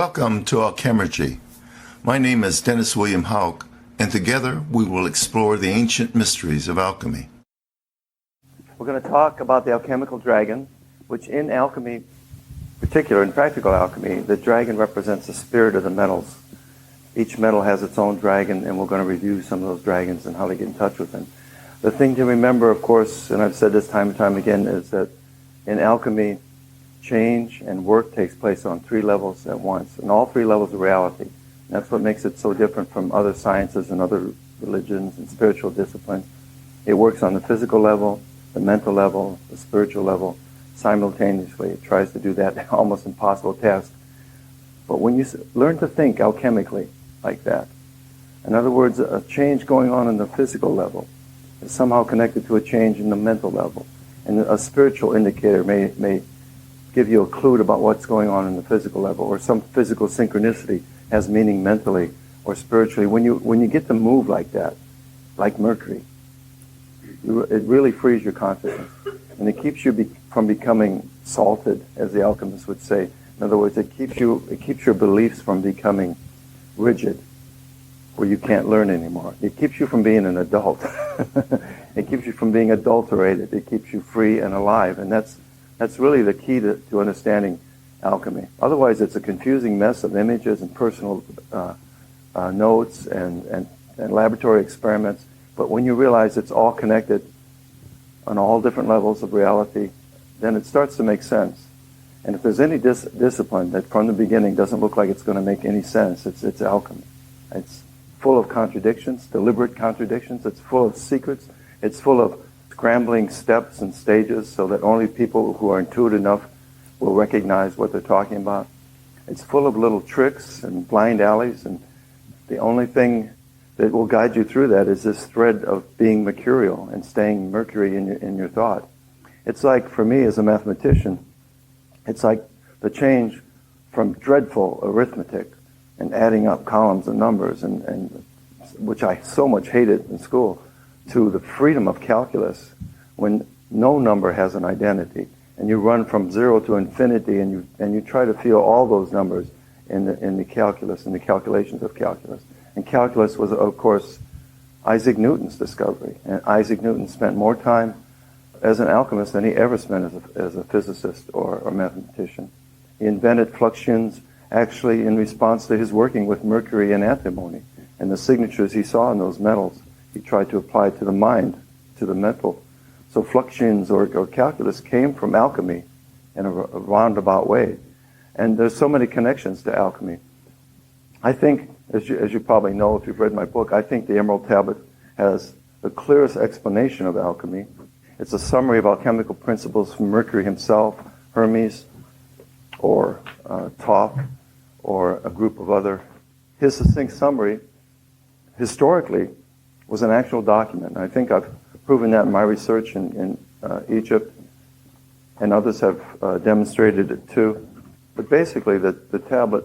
Welcome to Alchemy. My name is Dennis William Hauck, and together we will explore the ancient mysteries of alchemy. We're going to talk about the alchemical dragon, which in alchemy, particular in practical alchemy, the dragon represents the spirit of the metals. Each metal has its own dragon, and we're going to review some of those dragons and how they get in touch with them. The thing to remember, of course, and I've said this time and time again, is that in alchemy, change and work takes place on three levels at once, and all three levels of reality. And that's what makes it so different from other sciences and other religions and spiritual disciplines. It works on the physical level, the mental level, the spiritual level, simultaneously. It tries to do that almost impossible task. But when you learn to think alchemically like that, in other words, a change going on in the physical level is somehow connected to a change in the mental level. And a spiritual indicator may give you a clue about what's going on in the physical level, or some physical synchronicity has meaning mentally or spiritually. When you get to move like that, like mercury, it really frees your consciousness. And it keeps you from becoming salted, as the alchemists would say. In other words, it keeps your beliefs from becoming rigid, where you can't learn anymore. It keeps you from being an adult. It keeps you from being adulterated. It keeps you free and alive. And that's really the key to understanding alchemy. Otherwise, it's a confusing mess of images and personal notes and laboratory experiments. But when you realize it's all connected on all different levels of reality, then it starts to make sense. And if there's any discipline that from the beginning doesn't look like it's going to make any sense, it's alchemy. It's full of contradictions, deliberate contradictions. It's full of secrets. It's full of scrambling steps and stages so that only people who are intuitive enough will recognize what they're talking about. It's full of little tricks and blind alleys, and the only thing that will guide you through that is this thread of being mercurial and staying mercury in your thought. It's like, for me as a mathematician, it's like the change from dreadful arithmetic and adding up columns and numbers, and which I so much hated in school, to the freedom of calculus, when no number has an identity, and you run from zero to infinity, and you try to feel all those numbers in the calculus, in the calculations of calculus. And calculus was, of course, Isaac Newton's discovery. And Isaac Newton spent more time as an alchemist than he ever spent as a physicist or mathematician. He invented fluxions actually in response to his working with mercury and antimony, and the signatures he saw in those metals he tried to apply to the mind, to the mental. So fluxions or calculus came from alchemy in a roundabout way. And there's so many connections to alchemy. I think, as you probably know if you've read my book, I think the Emerald Tablet has the clearest explanation of alchemy. It's a summary of alchemical principles from Mercury himself, Hermes, or Thoth, or a group of other. His succinct summary, historically, was an actual document. And I think I've proven that in my research in Egypt, and others have demonstrated it too. But basically, the tablet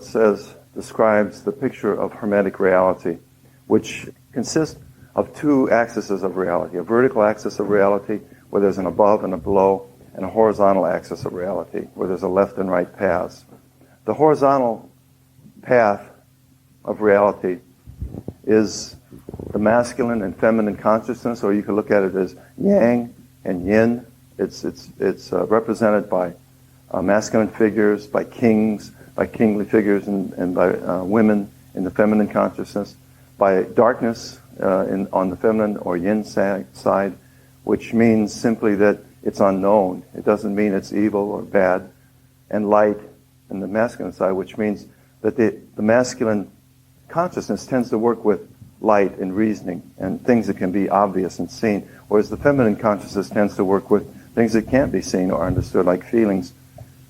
describes the picture of Hermetic reality, which consists of two axes of reality: a vertical axis of reality, where there's an above and a below, and a horizontal axis of reality, where there's a left and right paths. The horizontal path of reality is the masculine and feminine consciousness, or you can look at it as yang and yin. It's represented by masculine figures, by kings, by kingly figures, and by women in the feminine consciousness, by darkness on the feminine or yin side, which means simply that it's unknown. It doesn't mean it's evil or bad. And light in the masculine side, which means that the masculine consciousness tends to work with light and reasoning and things that can be obvious and seen, whereas the feminine consciousness tends to work with things that can't be seen or understood, like feelings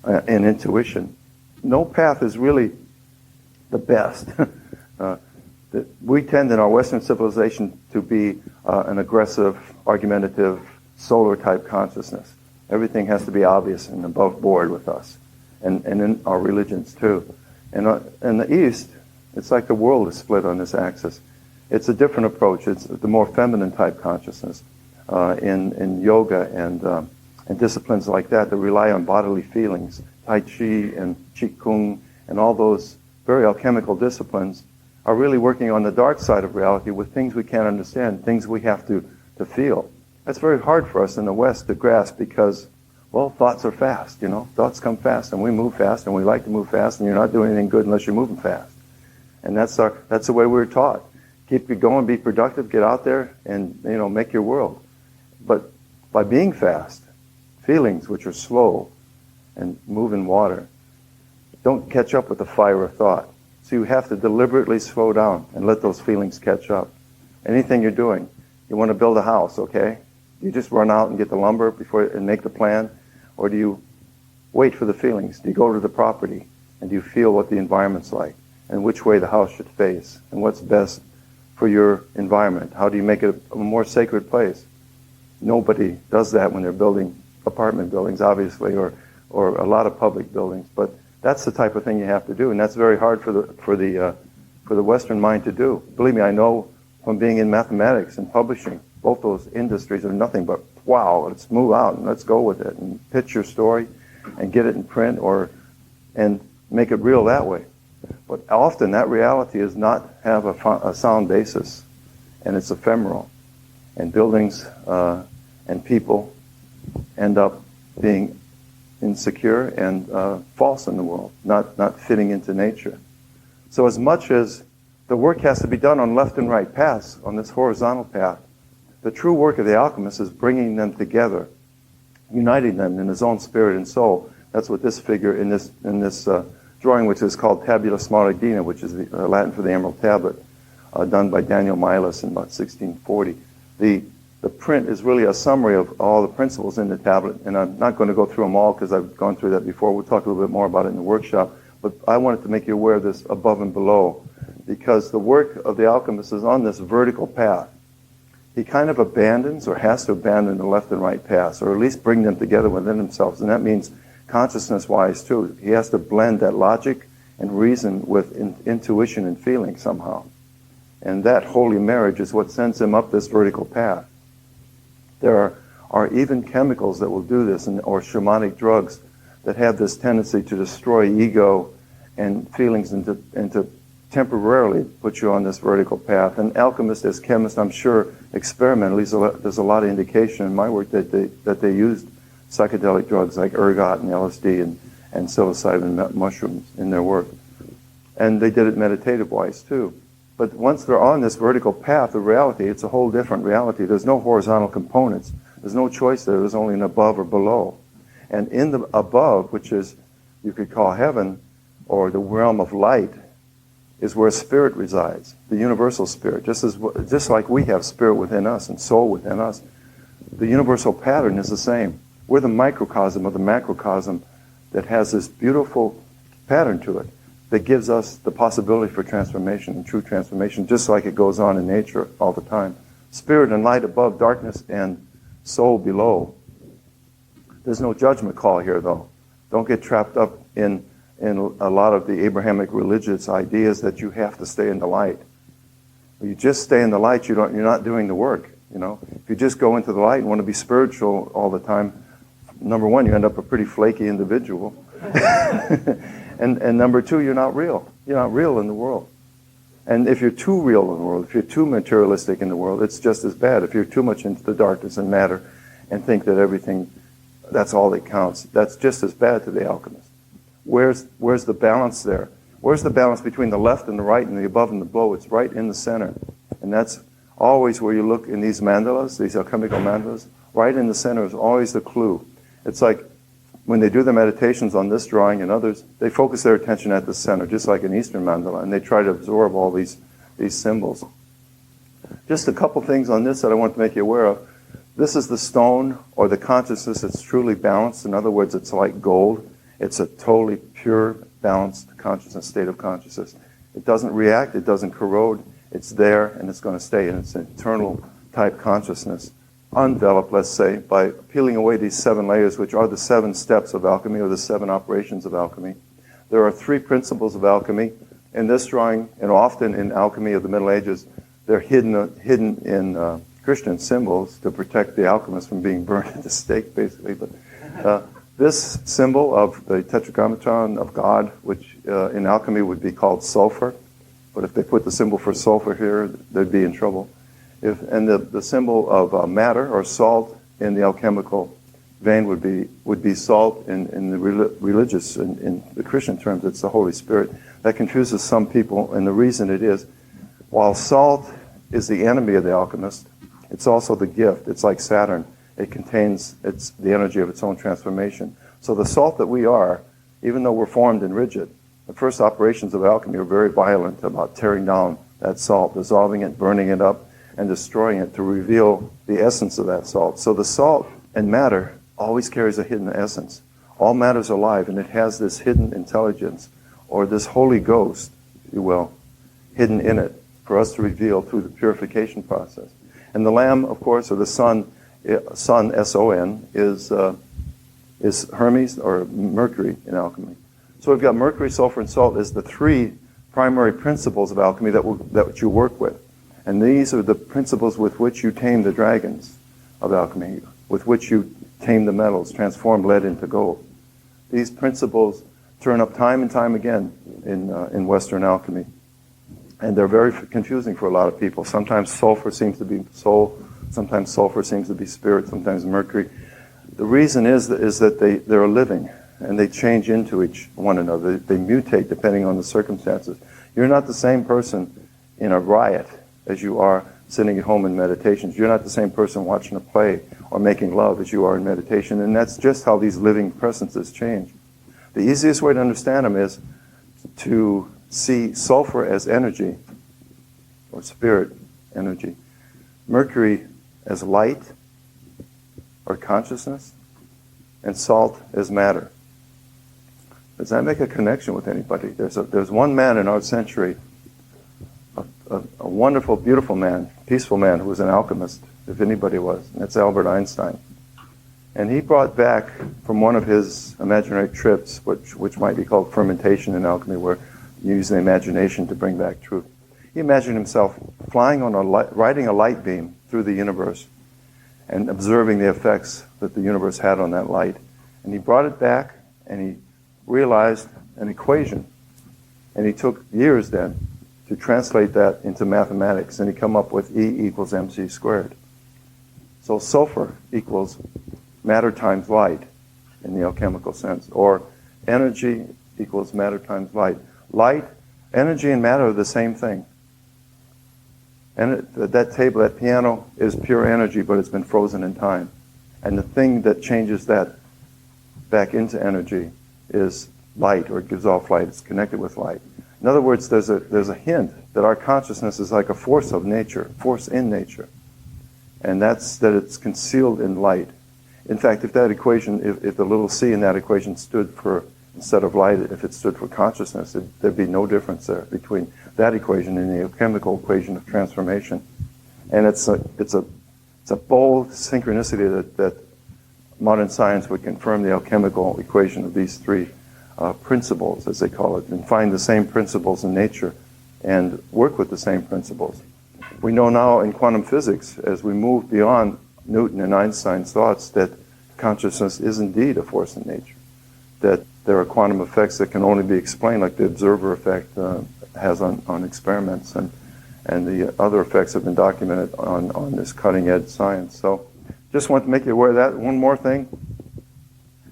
and intuition. No path is really the best. We tend in our Western civilization to be an aggressive, argumentative, solar-type consciousness. Everything has to be obvious and above board with us, and in our religions too. And in the East, it's like the world is split on this axis. It's a different approach. It's the more feminine type consciousness in yoga and disciplines like that rely on bodily feelings, Tai Chi and Qigong and all those very alchemical disciplines are really working on the dark side of reality with things we can't understand, things we have to feel. That's very hard for us in the West to grasp because, well, thoughts are fast, you know. Thoughts come fast, and we move fast, and we like to move fast, and you're not doing anything good unless you're moving fast. And that's the way we were taught. Keep it going, be productive, get out there, and, you know, make your world. But by being fast, feelings which are slow and move in water don't catch up with the fire of thought. So you have to deliberately slow down and let those feelings catch up. Anything you're doing, you want to build a house, okay? Do you just run out and get the lumber and make the plan? Or do you wait for the feelings? Do you go to the property and do you feel what the environment's like and which way the house should face and what's best for your environment? How do you make it a more sacred place? Nobody does that when they're building apartment buildings, obviously, or a lot of public buildings. But that's the type of thing you have to do, and that's very hard for the Western mind to do. Believe me, I know from being in mathematics and publishing, both those industries are nothing but, wow, let's move out and let's go with it and pitch your story and get it in print and make it real that way. But often that reality does not have a sound basis, and it's ephemeral. And buildings and people end up being insecure and false in the world, not fitting into nature. So as much as the work has to be done on left and right paths, on this horizontal path, the true work of the alchemist is bringing them together, uniting them in his own spirit and soul. That's what this figure in this drawing, which is called Tabula Smaragdina, which is the Latin for the Emerald Tablet, done by Daniel Milas in about 1640. The print is really a summary of all the principles in the tablet, and I'm not going to go through them all because I've gone through that before. We'll talk a little bit more about it in the workshop, but I wanted to make you aware of this above and below, because the work of the alchemist is on this vertical path. He kind of abandons or has to abandon the left and right paths, or at least bring them together within themselves, and that means consciousness-wise too. He has to blend that logic and reason with intuition and feeling somehow. And that holy marriage is what sends him up this vertical path. There are even chemicals that will do this, or shamanic drugs that have this tendency to destroy ego and feelings and to temporarily put you on this vertical path. And alchemists, as chemists, I'm sure, experiment. At least there's a lot of indication in my work that they used psychedelic drugs like ergot and LSD and psilocybin mushrooms in their work. And they did it meditative-wise, too. But once they're on this vertical path of reality, it's a whole different reality. There's no horizontal components. There's no choice there. There's only an above or below. And in the above, which is, you could call heaven, or the realm of light, is where spirit resides, the universal spirit. Just like we have spirit within us and soul within us, the universal pattern is the same. We're the microcosm of the macrocosm that has this beautiful pattern to it that gives us the possibility for transformation and true transformation, just like it goes on in nature all the time. Spirit and light above, darkness and soul below. There's no judgment call here, though. Don't get trapped up in a lot of the Abrahamic religious ideas that you have to stay in the light. When you just stay in the light, you're not doing the work. You know, if you just go into the light and want to be spiritual all the time, number one, you end up a pretty flaky individual. And number two, you're not real. You're not real in the world. And if you're too real in the world, if you're too materialistic in the world, it's just as bad. If you're too much into the darkness and matter and think that everything, that's all that counts, that's just as bad to the alchemist. Where's the balance there? Where's the balance between the left and the right and the above and the below? It's right in the center. And that's always where you look in these mandalas, these alchemical mandalas. Right in the center is always the clue. It's like when they do the meditations on this drawing and others, they focus their attention at the center, just like an Eastern mandala, and they try to absorb all these symbols. Just a couple things on this that I want to make you aware of. This is the stone or the consciousness that's truly balanced. In other words, it's like gold. It's a totally pure, balanced consciousness, state of consciousness. It doesn't react, it doesn't corrode, it's there and it's going to stay, and it's an eternal type consciousness. Undeveloped, let's say, by peeling away these 7 layers, which are the 7 steps of alchemy, or the 7 operations of alchemy. There are 3 principles of alchemy. In this drawing, and often in alchemy of the Middle Ages, they're hidden in Christian symbols to protect the alchemist from being burned at the stake, basically. But This symbol of the tetragrammaton of God, which in alchemy would be called sulfur, but if they put the symbol for sulfur here, they'd be in trouble. And the symbol of matter or salt in the alchemical vein would be salt in the religious, in the Christian terms, it's the Holy Spirit. That confuses some people, and the reason it is, while salt is the enemy of the alchemist, it's also the gift. It's like Saturn. It contains the energy of its own transformation. So the salt that we are, even though we're formed and rigid, the first operations of alchemy are very violent about tearing down that salt, dissolving it, burning it up, and destroying it to reveal the essence of that salt. So the salt and matter always carries a hidden essence. All matter is alive, and it has this hidden intelligence, or this Holy Ghost, if you will, hidden in it for us to reveal through the purification process. And the Lamb, of course, or the Sun, S-O-N, is Hermes, or Mercury in alchemy. So we've got mercury, sulfur, and salt as the three primary principles of alchemy that you work with. And these are the principles with which you tame the dragons of alchemy, with which you tame the metals, transform lead into gold. These principles turn up time and time again in Western alchemy. And they're very confusing for a lot of people. Sometimes sulfur seems to be soul, sometimes sulfur seems to be spirit, sometimes mercury. The reason is that they're living, and they change into one another. They mutate depending on the circumstances. You're not the same person in a riot as you are sitting at home in meditations. You're not the same person watching a play or making love as you are in meditation, and that's just how these living presences change. The easiest way to understand them is to see sulfur as energy, or spirit energy, mercury as light, or consciousness, and salt as matter. Does that make a connection with anybody? There's one man in our century, a wonderful, beautiful man, peaceful man, who was an alchemist, if anybody was, and that's Albert Einstein. And he brought back from one of his imaginary trips, which might be called fermentation in alchemy, where you use the imagination to bring back truth. He imagined himself flying on riding a light beam through the universe and observing the effects that the universe had on that light. And he brought it back, and he realized an equation. And he took years then to translate that into mathematics, and he come up with E equals mc squared. So sulfur equals matter times light in the alchemical sense, or energy equals matter times light. Light, energy, and matter are the same thing. And that table, that piano, is pure energy, but it's been frozen in time. And the thing that changes that back into energy is light, or it gives off light. It's connected with light. In other words, there's a hint that our consciousness is like a force of nature, force in nature. And that's that it's concealed in light. In fact, if that equation, if the little c in that equation stood for, instead of light, if it stood for consciousness, there'd be no difference there between that equation and the alchemical equation of transformation. And it's a bold synchronicity that modern science would confirm the alchemical equation of these three principles, as they call it, and find the same principles in nature and work with the same principles. We know now in quantum physics, as we move beyond Newton and Einstein's thoughts, that consciousness is indeed a force in nature, that there are quantum effects that can only be explained, like the observer effect has on experiments, and the other effects have been documented on this cutting-edge science. So just want to make you aware of that. One more thing.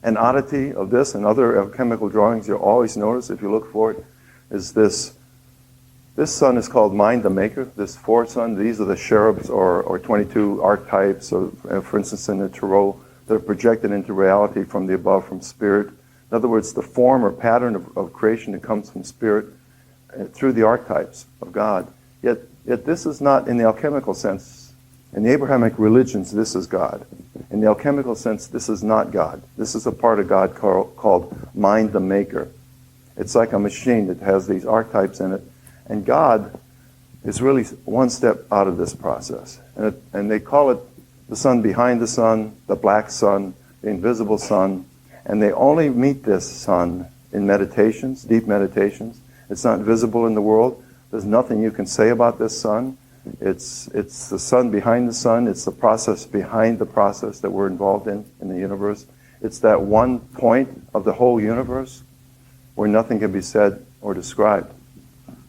An oddity of this and other alchemical drawings you'll always notice if you look for it is this. This sun is called Mind the Maker, this fourth sun. These are the cherubs or 22 archetypes, for instance, in the Tarot, that are projected into reality from the above, from spirit. In other words, the form or pattern of creation that comes from spirit through the archetypes of God. Yet this is not, in the alchemical sense, in the Abrahamic religions, this is God. In the alchemical sense, this is not God. This is a part of God called Mind the Maker. It's like a machine that has these archetypes in it. And God is really one step out of this process. And they call it the sun behind the sun, the black sun, the invisible sun. And they only meet this sun in meditations, deep meditations. It's not visible in the world. There's nothing you can say about this sun. It's the sun behind the sun. It's the process behind the process that we're involved in the universe. It's that one point of the whole universe where nothing can be said or described.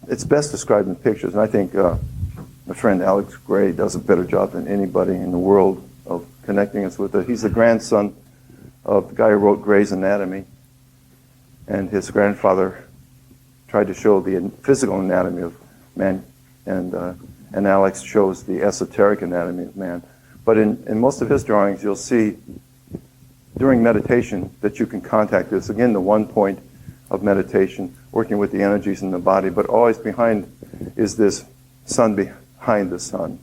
It's best described in pictures, and I think my friend Alex Gray does a better job than anybody in the world of connecting us with it. He's the grandson of the guy who wrote Gray's Anatomy, and his grandfather tried to show the physical anatomy of man, and Alex shows the esoteric anatomy of man. But in most of his drawings, you'll see during meditation that you can contact this. Again, the one point of meditation, working with the energies in the body, but always behind is this sun behind the sun,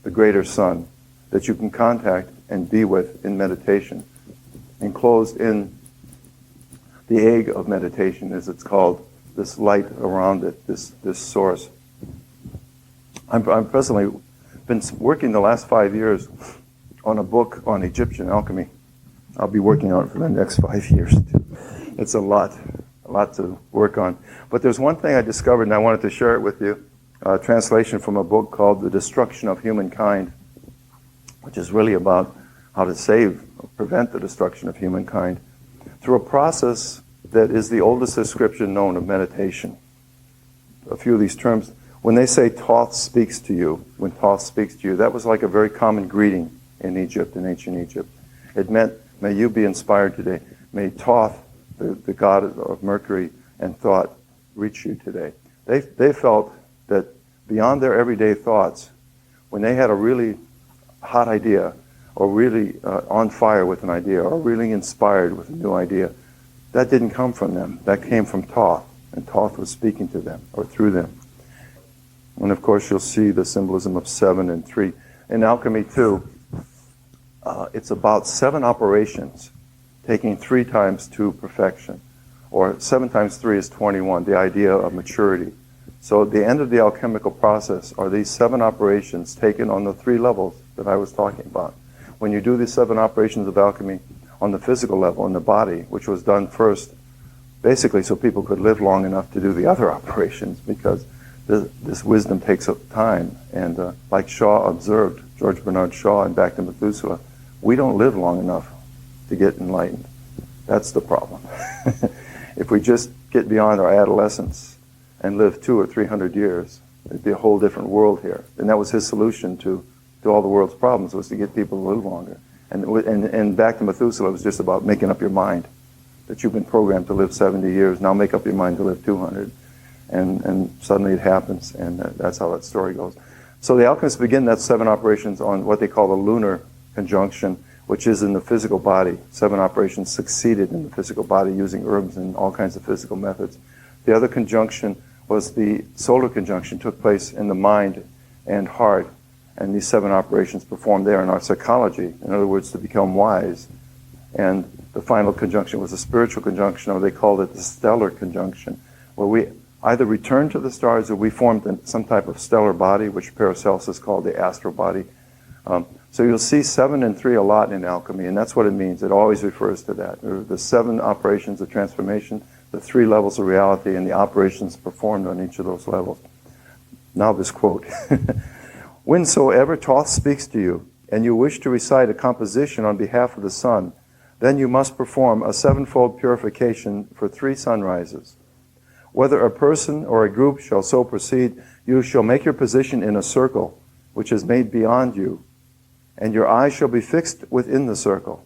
the greater sun, that you can contact and be with in meditation. Enclosed in the egg of meditation, as it's called, this light around it, this source. I'm presently been working the last 5 years on a book on Egyptian alchemy. I'll be working on it for the next 5 years too. It's a lot to work on. But there's one thing I discovered, and I wanted to share it with you. A translation from a book called The Destruction of Humankind, which is really about how to save or prevent the destruction of humankind through a process that is the oldest description known of meditation. A few of these terms, when they say Thoth speaks to you, when Thoth speaks to you, that was like a very common greeting in Egypt, in ancient Egypt. It meant, may you be inspired today. May Thoth, the god of mercury and thought, reach you today. They felt that beyond their everyday thoughts, when they had a really hot idea, or really on fire with an idea, or really inspired with a new idea, that didn't come from them. That came from Thoth, and Thoth was speaking to them, or through them. And of course, you'll see the symbolism of 7 and 3. In alchemy, too, it's about 7 operations, taking 3 times to perfection. Or 7 times 3 is 21, the idea of maturity. So at the end of the alchemical process are these 7 operations taken on the 3 levels that I was talking about. When you do these 7 operations of alchemy on the physical level, in the body, which was done first, basically so people could live long enough to do the other operations, because this wisdom takes up time. And like Shaw observed, George Bernard Shaw in Back to Methuselah, we don't live long enough to get enlightened. That's the problem. If we just get beyond our adolescence and live 200 or 300 years, it'd be a whole different world here. And that was his solution to all the world's problems, was to get people to live longer. And Back to Methuselah was just about making up your mind that you've been programmed to live 70 years. Now make up your mind to live 200. And suddenly it happens, and that's how that story goes. So the alchemists begin that 7 operations on what they call the lunar conjunction, which is in the physical body. 7 operations succeeded in the physical body using herbs and all kinds of physical methods. The other conjunction was the solar conjunction, took place in the mind and heart, and these 7 operations performed there in our psychology, in other words, to become wise. And the final conjunction was a spiritual conjunction, or they called it the stellar conjunction, where we either returned to the stars or we formed some type of stellar body, which Paracelsus called the astral body. So you'll see 7 and 3 a lot in alchemy, and that's what it means. It always refers to that. The 7 operations of transformation, the 3 levels of reality, and the operations performed on each of those levels. Now this quote. Whensoever Thoth speaks to you, and you wish to recite a composition on behalf of the sun, then you must perform a 7-fold purification for 3 sunrises. Whether a person or a group shall so proceed, you shall make your position in a circle, which is made beyond you, and your eyes shall be fixed within the circle.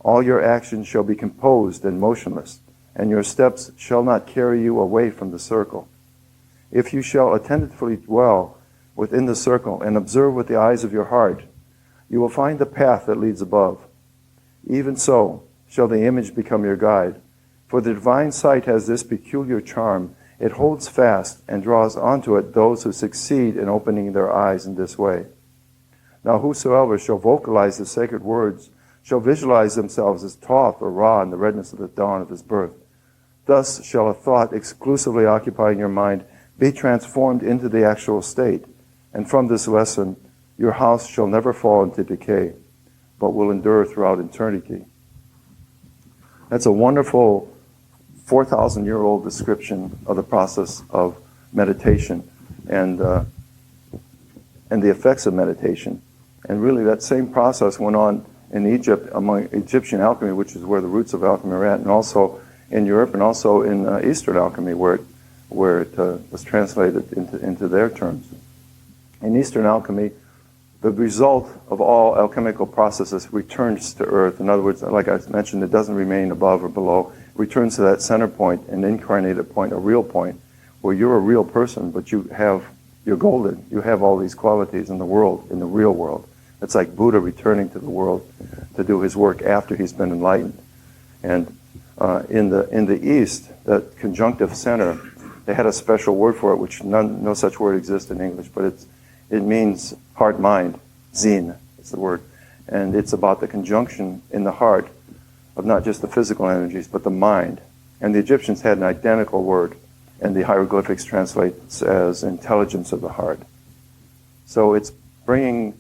All your actions shall be composed and motionless, and your steps shall not carry you away from the circle. If you shall attentively dwell within the circle and observe with the eyes of your heart, you will find the path that leads above. Even so shall the image become your guide. For the divine sight has this peculiar charm. It holds fast and draws onto it those who succeed in opening their eyes in this way. Now whosoever shall vocalize the sacred words shall visualize themselves as Thoth or Ra in the redness of the dawn of his birth. Thus shall a thought exclusively occupying your mind be transformed into the actual state. And from this lesson, your house shall never fall into decay, but will endure throughout eternity. That's a wonderful 4,000-year-old description of the process of meditation and the effects of meditation. And really that same process went on in Egypt, among Egyptian alchemy, which is where the roots of alchemy are at, and also in Europe, and also in Eastern alchemy, where it was translated into their terms. In Eastern alchemy, the result of all alchemical processes returns to Earth. In other words, like I mentioned, it doesn't remain above or below. It returns to that center point, an incarnated point, a real point, where you're a real person, but you're golden. You have all these qualities in the world, in the real world. It's like Buddha returning to the world to do his work after he's been enlightened. And in the East, that conjunctive center, they had a special word for it, which no such word exists in English, but it means heart-mind. Zin is the word. And it's about the conjunction in the heart of not just the physical energies, but the mind. And the Egyptians had an identical word, and the hieroglyphics translates as intelligence of the heart. So it's bringing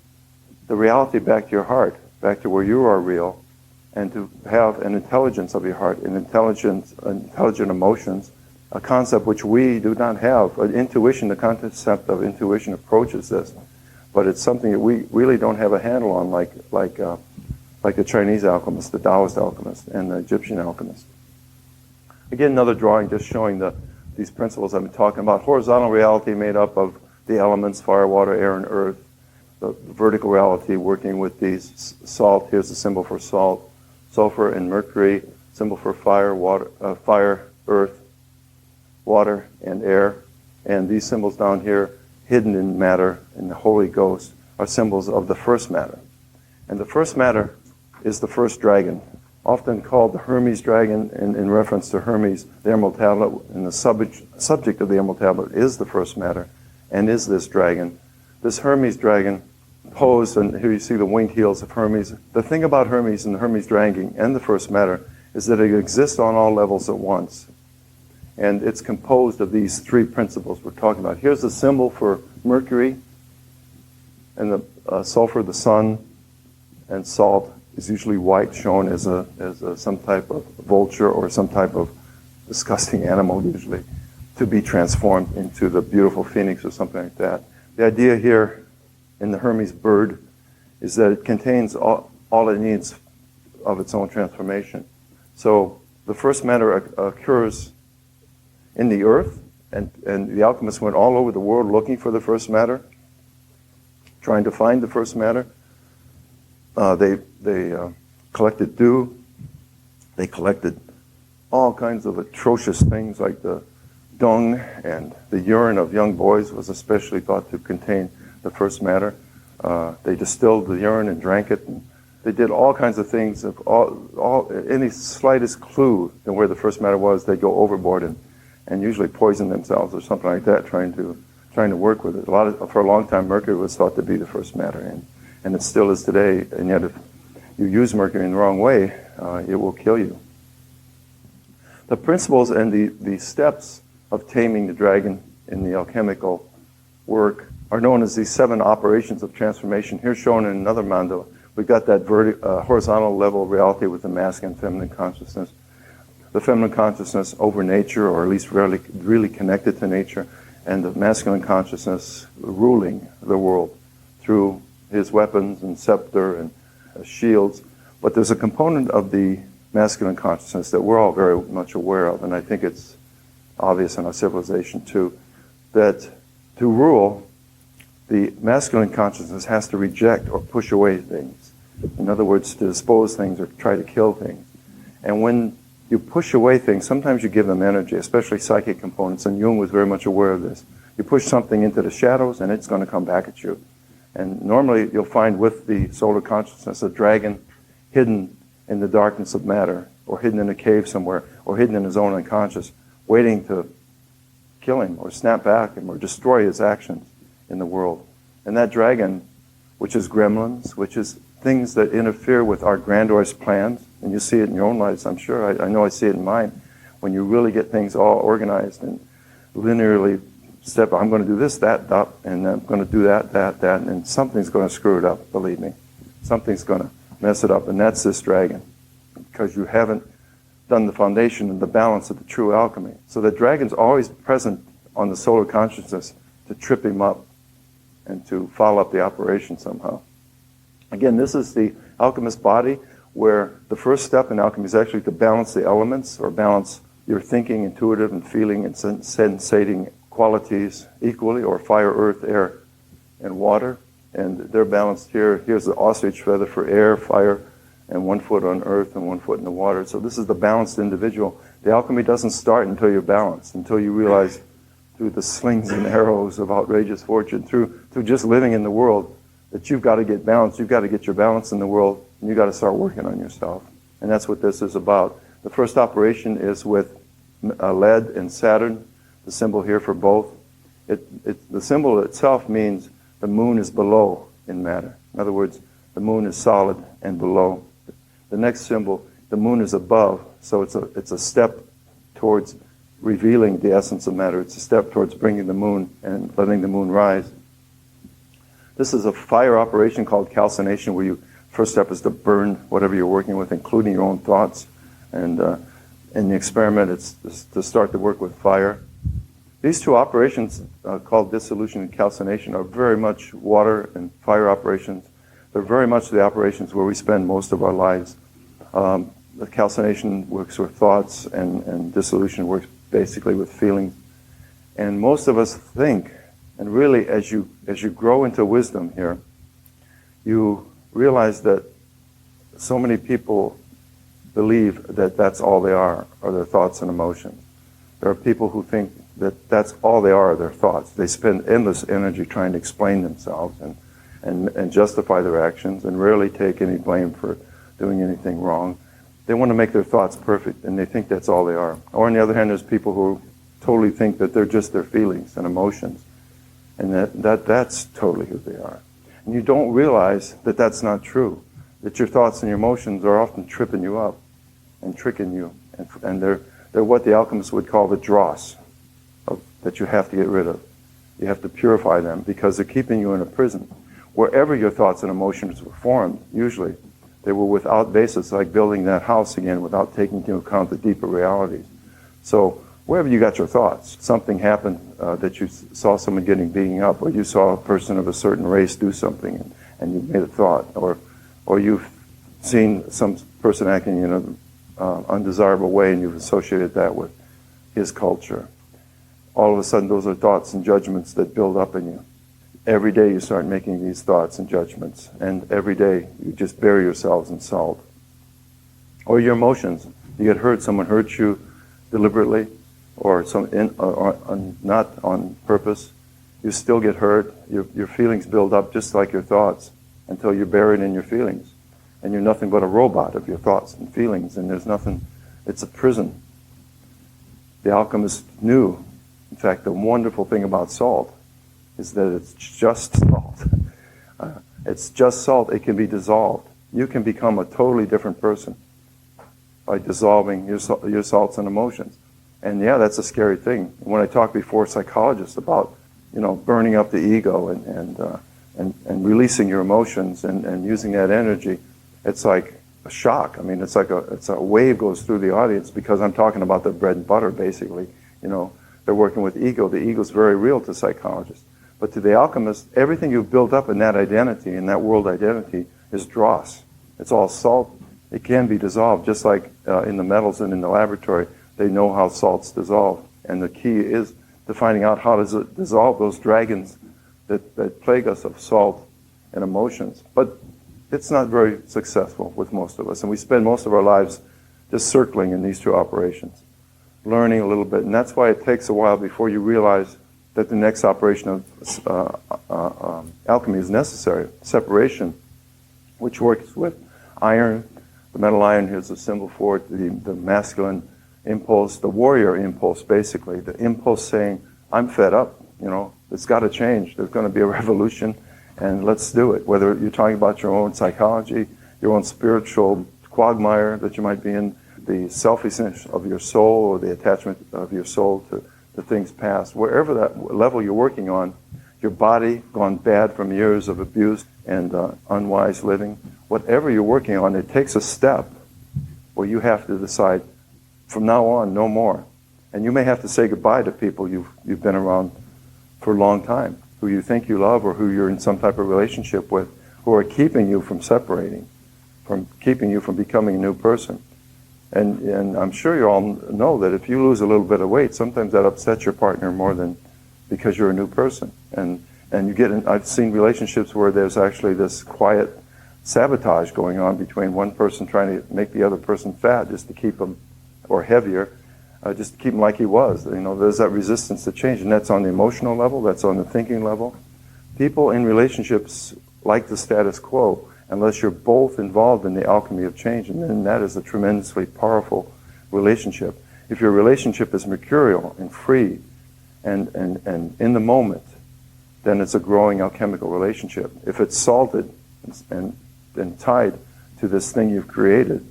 the reality back to your heart, back to where you are real, and to have an intelligence of your heart, intelligent emotions, a concept which we do not have. Intuition, the concept of intuition approaches this, but it's something that we really don't have a handle on, like the Chinese alchemists, the Taoist alchemists, and the Egyptian alchemists. Again, another drawing just showing these principles I've been talking about. Horizontal reality made up of the elements, fire, water, air, and earth. The vertical reality working with these salt. Here's the symbol for salt, sulfur, and mercury. Symbol for fire, water, earth, water, and air. And these symbols down here, hidden in matter, and the Holy Ghost, are symbols of the first matter. And the first matter is the first dragon, often called the Hermes dragon in reference to Hermes, the Emerald Tablet, and the subject of the Emerald Tablet is the first matter, and is this dragon. This Hermes dragon posed, and here you see the winged heels of Hermes. The thing about Hermes and the Hermes dragon and the first matter is that it exists on all levels at once. And it's composed of these three principles we're talking about. Here's the symbol for Mercury, and the sulfur, the sun, and salt is usually white, shown as some type of vulture or some type of disgusting animal, usually, to be transformed into the beautiful phoenix or something like that. The idea here in the Hermes bird is that it contains all it needs of its own transformation. So the first matter occurs in the earth, and the alchemists went all over the world looking for the first matter, trying to find the first matter. They collected dew. They collected all kinds of atrocious things like the dung, and the urine of young boys was especially thought to contain the first matter. They distilled the urine and drank it. And they did all kinds of things. Of any slightest clue to where the first matter was, they'd go overboard and usually poison themselves or something like that, trying to work with it. For a long time, mercury was thought to be the first matter, and it still is today. And yet, if you use mercury in the wrong way, it will kill you. The principles and the steps of taming the dragon in the alchemical work are known as the 7 operations of transformation. Here shown in another mandala, we've got that horizontal level of reality with the masculine and feminine consciousness. The feminine consciousness over nature, or at least really connected to nature, and the masculine consciousness ruling the world through his weapons and scepter and shields. But there's a component of the masculine consciousness that we're all very much aware of, and I think it's obvious in our civilization too, that to rule, the masculine consciousness has to reject or push away things. In other words, to dispose things or try to kill things. And when you push away things, sometimes you give them energy, especially psychic components, and Jung was very much aware of this. You push something into the shadows and it's going to come back at you. And normally you'll find with the solar consciousness a dragon hidden in the darkness of matter, or hidden in a cave somewhere, or hidden in his own unconscious, waiting to kill him or snap back him or destroy his actions in the world. And that dragon, which is gremlins, which is things that interfere with our grandiose plans, and you see it in your own lives, I'm sure. I know I see it in mine. When you really get things all organized and linearly step, I'm going to do this, that, and I'm going to do that, and something's going to screw it up, believe me. Something's going to mess it up, and that's this dragon, because you haven't done the foundation and the balance of the true alchemy. So the dragon's always present on the solar consciousness to trip him up and to follow up the operation somehow. Again, this is the alchemist body, where the first step in alchemy is actually to balance the elements, or balance your thinking, intuitive, and feeling and sensating qualities equally, or fire, earth, air, and water. And they're balanced here. Here's the ostrich feather for air, fire, and 1 foot on earth and 1 foot in the water. So this is the balanced individual. The alchemy doesn't start until you're balanced, until you realize through the slings and arrows of outrageous fortune, through just living in the world, that you've got to get balanced. You've got to get your balance in the world, and you've got to start working on yourself. And that's what this is about. The first operation is with lead and Saturn, the symbol here for both. The symbol itself means the moon is below in matter. In other words, the moon is solid and below. The next symbol, the moon is above, so it's a step towards revealing the essence of matter. It's a step towards bringing the moon and letting the moon rise. This is a fire operation called calcination, where first step is to burn whatever you're working with, including your own thoughts. And in the experiment, it's to start to work with fire. These two operations, called dissolution and calcination, are very much water and fire operations. They're very much the operations where we spend most of our lives. The calcination works with thoughts, and dissolution works basically with feelings. And most of us think, and really as you grow into wisdom here, you realize that so many people believe that that's all they are their thoughts and emotions. There are people who think that that's all they are their thoughts. They spend endless energy trying to explain themselves and justify their actions, and rarely take any blame for doing anything wrong. They want to make their thoughts perfect, and they think that's all they are. Or on the other hand, there's people who totally think that they're just their feelings and emotions, and that's totally who they are. And you don't realize that that's not true, that your thoughts and your emotions are often tripping you up and tricking you, and they're what the alchemists would call the dross that you have to get rid of. You have to purify them, because they're keeping you in a prison. Wherever your thoughts and emotions were formed, usually, they were without basis, like building that house again without taking into account the deeper realities. So wherever you got your thoughts, something happened that you saw someone getting beaten up, or you saw a person of a certain race do something, and you made a thought, or you've seen some person acting in an undesirable way, and you've associated that with his culture. All of a sudden, those are thoughts and judgments that build up in you. Every day you start making these thoughts and judgments, and every day you just bury yourselves in salt. Or your emotions. You get hurt, someone hurts you deliberately, or not on purpose. You still get hurt. Your feelings build up just like your thoughts, until you're buried in your feelings. And you're nothing but a robot of your thoughts and feelings, and there's nothing, it's a prison. The alchemists knew, in fact, the wonderful thing about salt is that it's just salt. It's just salt. It can be dissolved. You can become a totally different person by dissolving your salts and emotions. And yeah, that's a scary thing. When I talk before psychologists about, burning up the ego and releasing your emotions and using that energy, it's like a shock. I mean, it's a wave goes through the audience, because I'm talking about the bread and butter, basically. They're working with ego. The ego's very real to psychologists. But to the alchemist, everything you've built up in that identity, in that world identity, is dross. It's all salt. It can be dissolved, just like in the metals and in the laboratory. They know how salts dissolve. And the key is to finding out how does it dissolve those dragons that plague us of salt and emotions. But it's not very successful with most of us. And we spend most of our lives just circling in these two operations, learning a little bit. And that's why it takes a while before you realize that the next operation of alchemy is necessary. Separation, which works with iron. The metal iron is a symbol for it, the masculine impulse, the warrior impulse, basically. The impulse saying, I'm fed up, it's got to change. There's going to be a revolution, and let's do it. Whether you're talking about your own psychology, your own spiritual quagmire that you might be in, the selfishness of your soul, or the attachment of your soul to things past, wherever that level you're working on, your body gone bad from years of abuse and unwise living, whatever you're working on, it takes a step where you have to decide, from now on, no more. And you may have to say goodbye to people you've been around for a long time, who you think you love, or who you're in some type of relationship with, who are keeping you from separating. from keeping you from becoming a new person. And I'm sure you all know that if you lose a little bit of weight, sometimes that upsets your partner more than because you're a new person. And you get in, I've seen relationships where there's actually this quiet sabotage going on between one person trying to make the other person fat just to keep them, or heavier, just to keep him like he was. You know, there's that resistance to change, and that's on the emotional level, that's on the thinking level. People in relationships like the status quo unless you're both involved in the alchemy of change, and then that is a tremendously powerful relationship. If your relationship is mercurial and free and in the moment, then it's a growing alchemical relationship. If it's salted and tied to this thing you've created,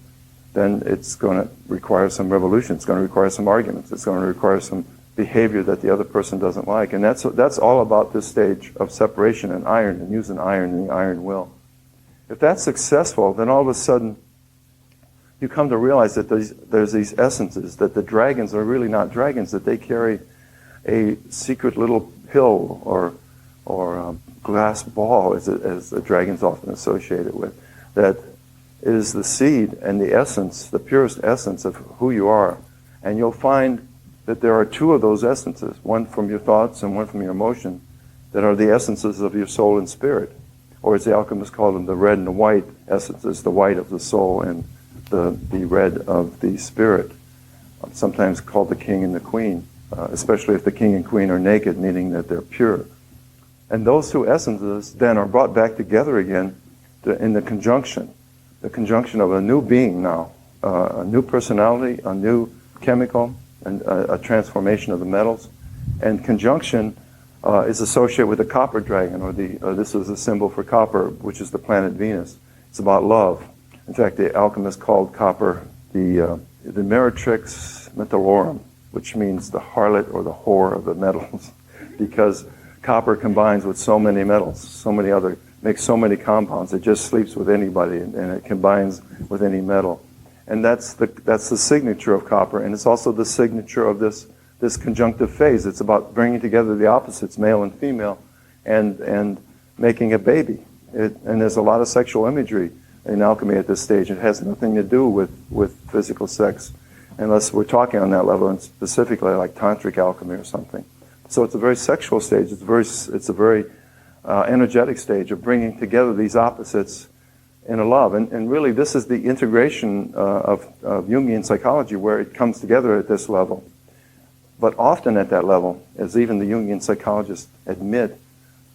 then it's going to require some revolution. It's going to require some arguments. It's going to require some behavior that the other person doesn't like. And that's all about this stage of separation and iron, and using iron and the iron will. If that's successful, then all of a sudden you come to realize that there's these essences, that the dragons are really not dragons, that they carry a secret little pill or glass ball, as the dragons often associate it with, that is the seed and the essence, the purest essence of who you are. And you'll find that there are two of those essences, one from your thoughts and one from your emotion, that are the essences of your soul and spirit. Or as the alchemists call them, the red and the white essences, the white of the soul and the red of the spirit, sometimes called the king and the queen, especially if the king and queen are naked, meaning that they're pure. And those two essences then are brought back together again in the conjunction of a new being now, a new personality, a new chemical, and a transformation of the metals. And conjunction is associated with the copper dragon, or this is a symbol for copper, which is the planet Venus. It's about love. In fact, the alchemists called copper the meretrix metallorum, which means the harlot or the whore of the metals, because copper combines with so many metals, makes so many compounds. It just sleeps with anybody, and it combines with any metal. And that's the signature of copper, and it's also the signature of this conjunctive phase. It's about bringing together the opposites, male and female, and making a baby. And there's a lot of sexual imagery in alchemy at this stage. It has nothing to do with physical sex, unless we're talking on that level, and specifically like tantric alchemy or something. So it's a very sexual stage. It's a very energetic stage of bringing together these opposites in a love. And really, this is the integration of Jungian psychology, where it comes together at this level. But often at that level, as even the Jungian psychologists admit,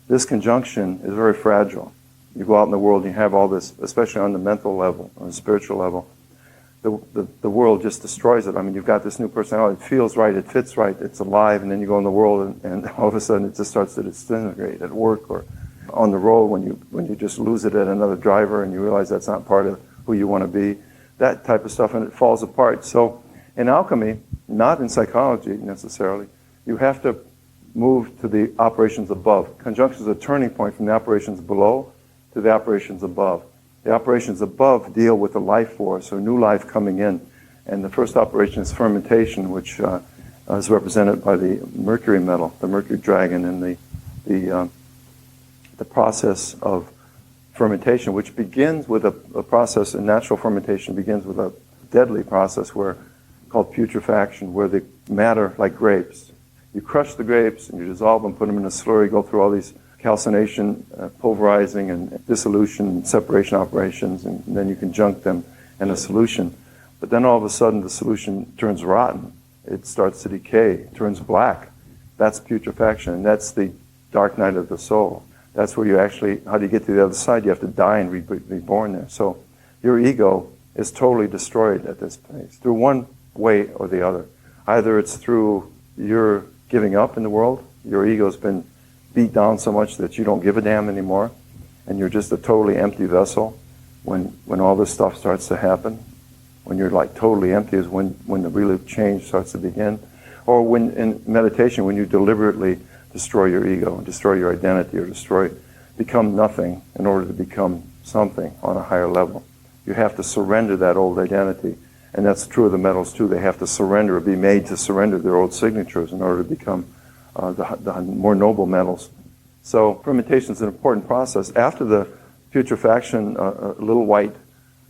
this conjunction is very fragile. You go out in the world and you have all this, especially on the mental level, on the spiritual level, the world just destroys it. I mean, you've got this new personality, it feels right, it fits right, it's alive, and then you go in the world and all of a sudden it just starts to disintegrate at work or on the road when you just lose it at another driver and you realize that's not part of who you want to be, that type of stuff, and it falls apart. So in alchemy, not in psychology necessarily, you have to move to the operations above. Conjunction is a turning point from the operations below to the operations above. The operations above deal with the life force, or new life coming in. And the first operation is fermentation, which is represented by the mercury metal, the mercury dragon, and the process of fermentation, which begins with a process, and natural fermentation begins with a deadly process called putrefaction, where the matter, like grapes, you crush the grapes and you dissolve them, put them in a slurry, go through all these calcination, pulverizing, and dissolution and separation operations, and then you conjunct them in a solution. But then all of a sudden the solution turns rotten. It starts to decay, turns black. That's putrefaction, and that's the dark night of the soul. That's where how do you get to the other side? You have to die and be reborn there. So your ego is totally destroyed at this place, through one way or the other. Either it's through your giving up in the world, your ego's been beat down so much that you don't give a damn anymore, and you're just a totally empty vessel when all this stuff starts to happen. When you're like totally empty is when the real change starts to begin. Or when in meditation, when you deliberately destroy your ego, destroy your identity, or become nothing in order to become something on a higher level. You have to surrender that old identity. And that's true of the metals too. They have to surrender, or be made to surrender their old signatures in order to become the more noble metals. So fermentation is an important process. After the putrefaction, little white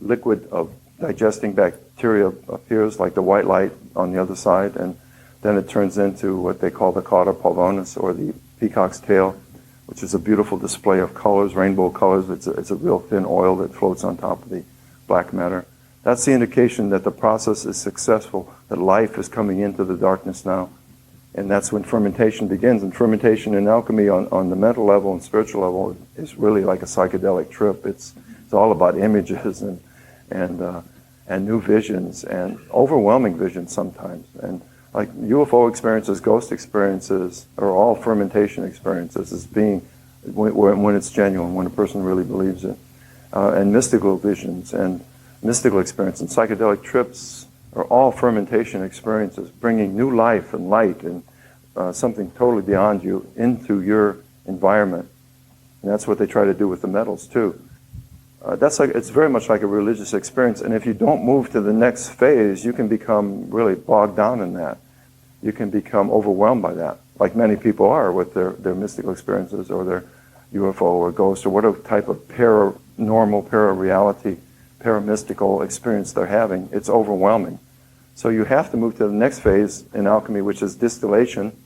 liquid of digesting bacteria appears, like the white light on the other side, and then it turns into what they call the cauda pulvonis, or the peacock's tail, which is a beautiful display of colors, rainbow colors. It's a real thin oil that floats on top of the black matter. That's the indication that the process is successful, that life is coming into the darkness now. And that's when fermentation begins. And fermentation in alchemy on the mental level and spiritual level is really like a psychedelic trip. It's all about images and new visions and overwhelming visions sometimes. And like UFO experiences, ghost experiences are all fermentation experiences, as being when it's genuine, when a person really believes it. And mystical visions and mystical experience and psychedelic trips are all fermentation experiences, bringing new life and light and something totally beyond you into your environment. And that's what they try to do with the metals too. It's very much like a religious experience, and if you don't move to the next phase, you can become really bogged down in that. You can become overwhelmed by that, like many people are with their mystical experiences or their UFO or ghost or whatever type of paranormal, para-reality, paramystical experience they're having. It's overwhelming. So you have to move to the next phase in alchemy, which is distillation,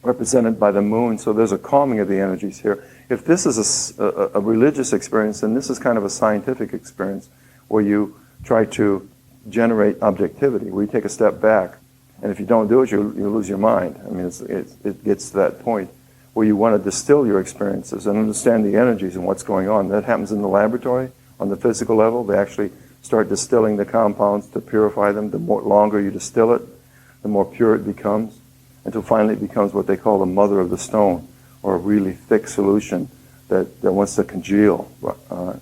represented by the moon. So there's a calming of the energies here. If this is a religious experience, then this is kind of a scientific experience where you try to generate objectivity, where you take a step back. And if you don't do it, you lose your mind. I mean, it gets to that point where you want to distill your experiences and understand the energies and what's going on. That happens in the laboratory on the physical level. They actually start distilling the compounds to purify them. The longer you distill it, the more pure it becomes, until finally it becomes what they call the mother of the stone, or a really thick solution that wants to congeal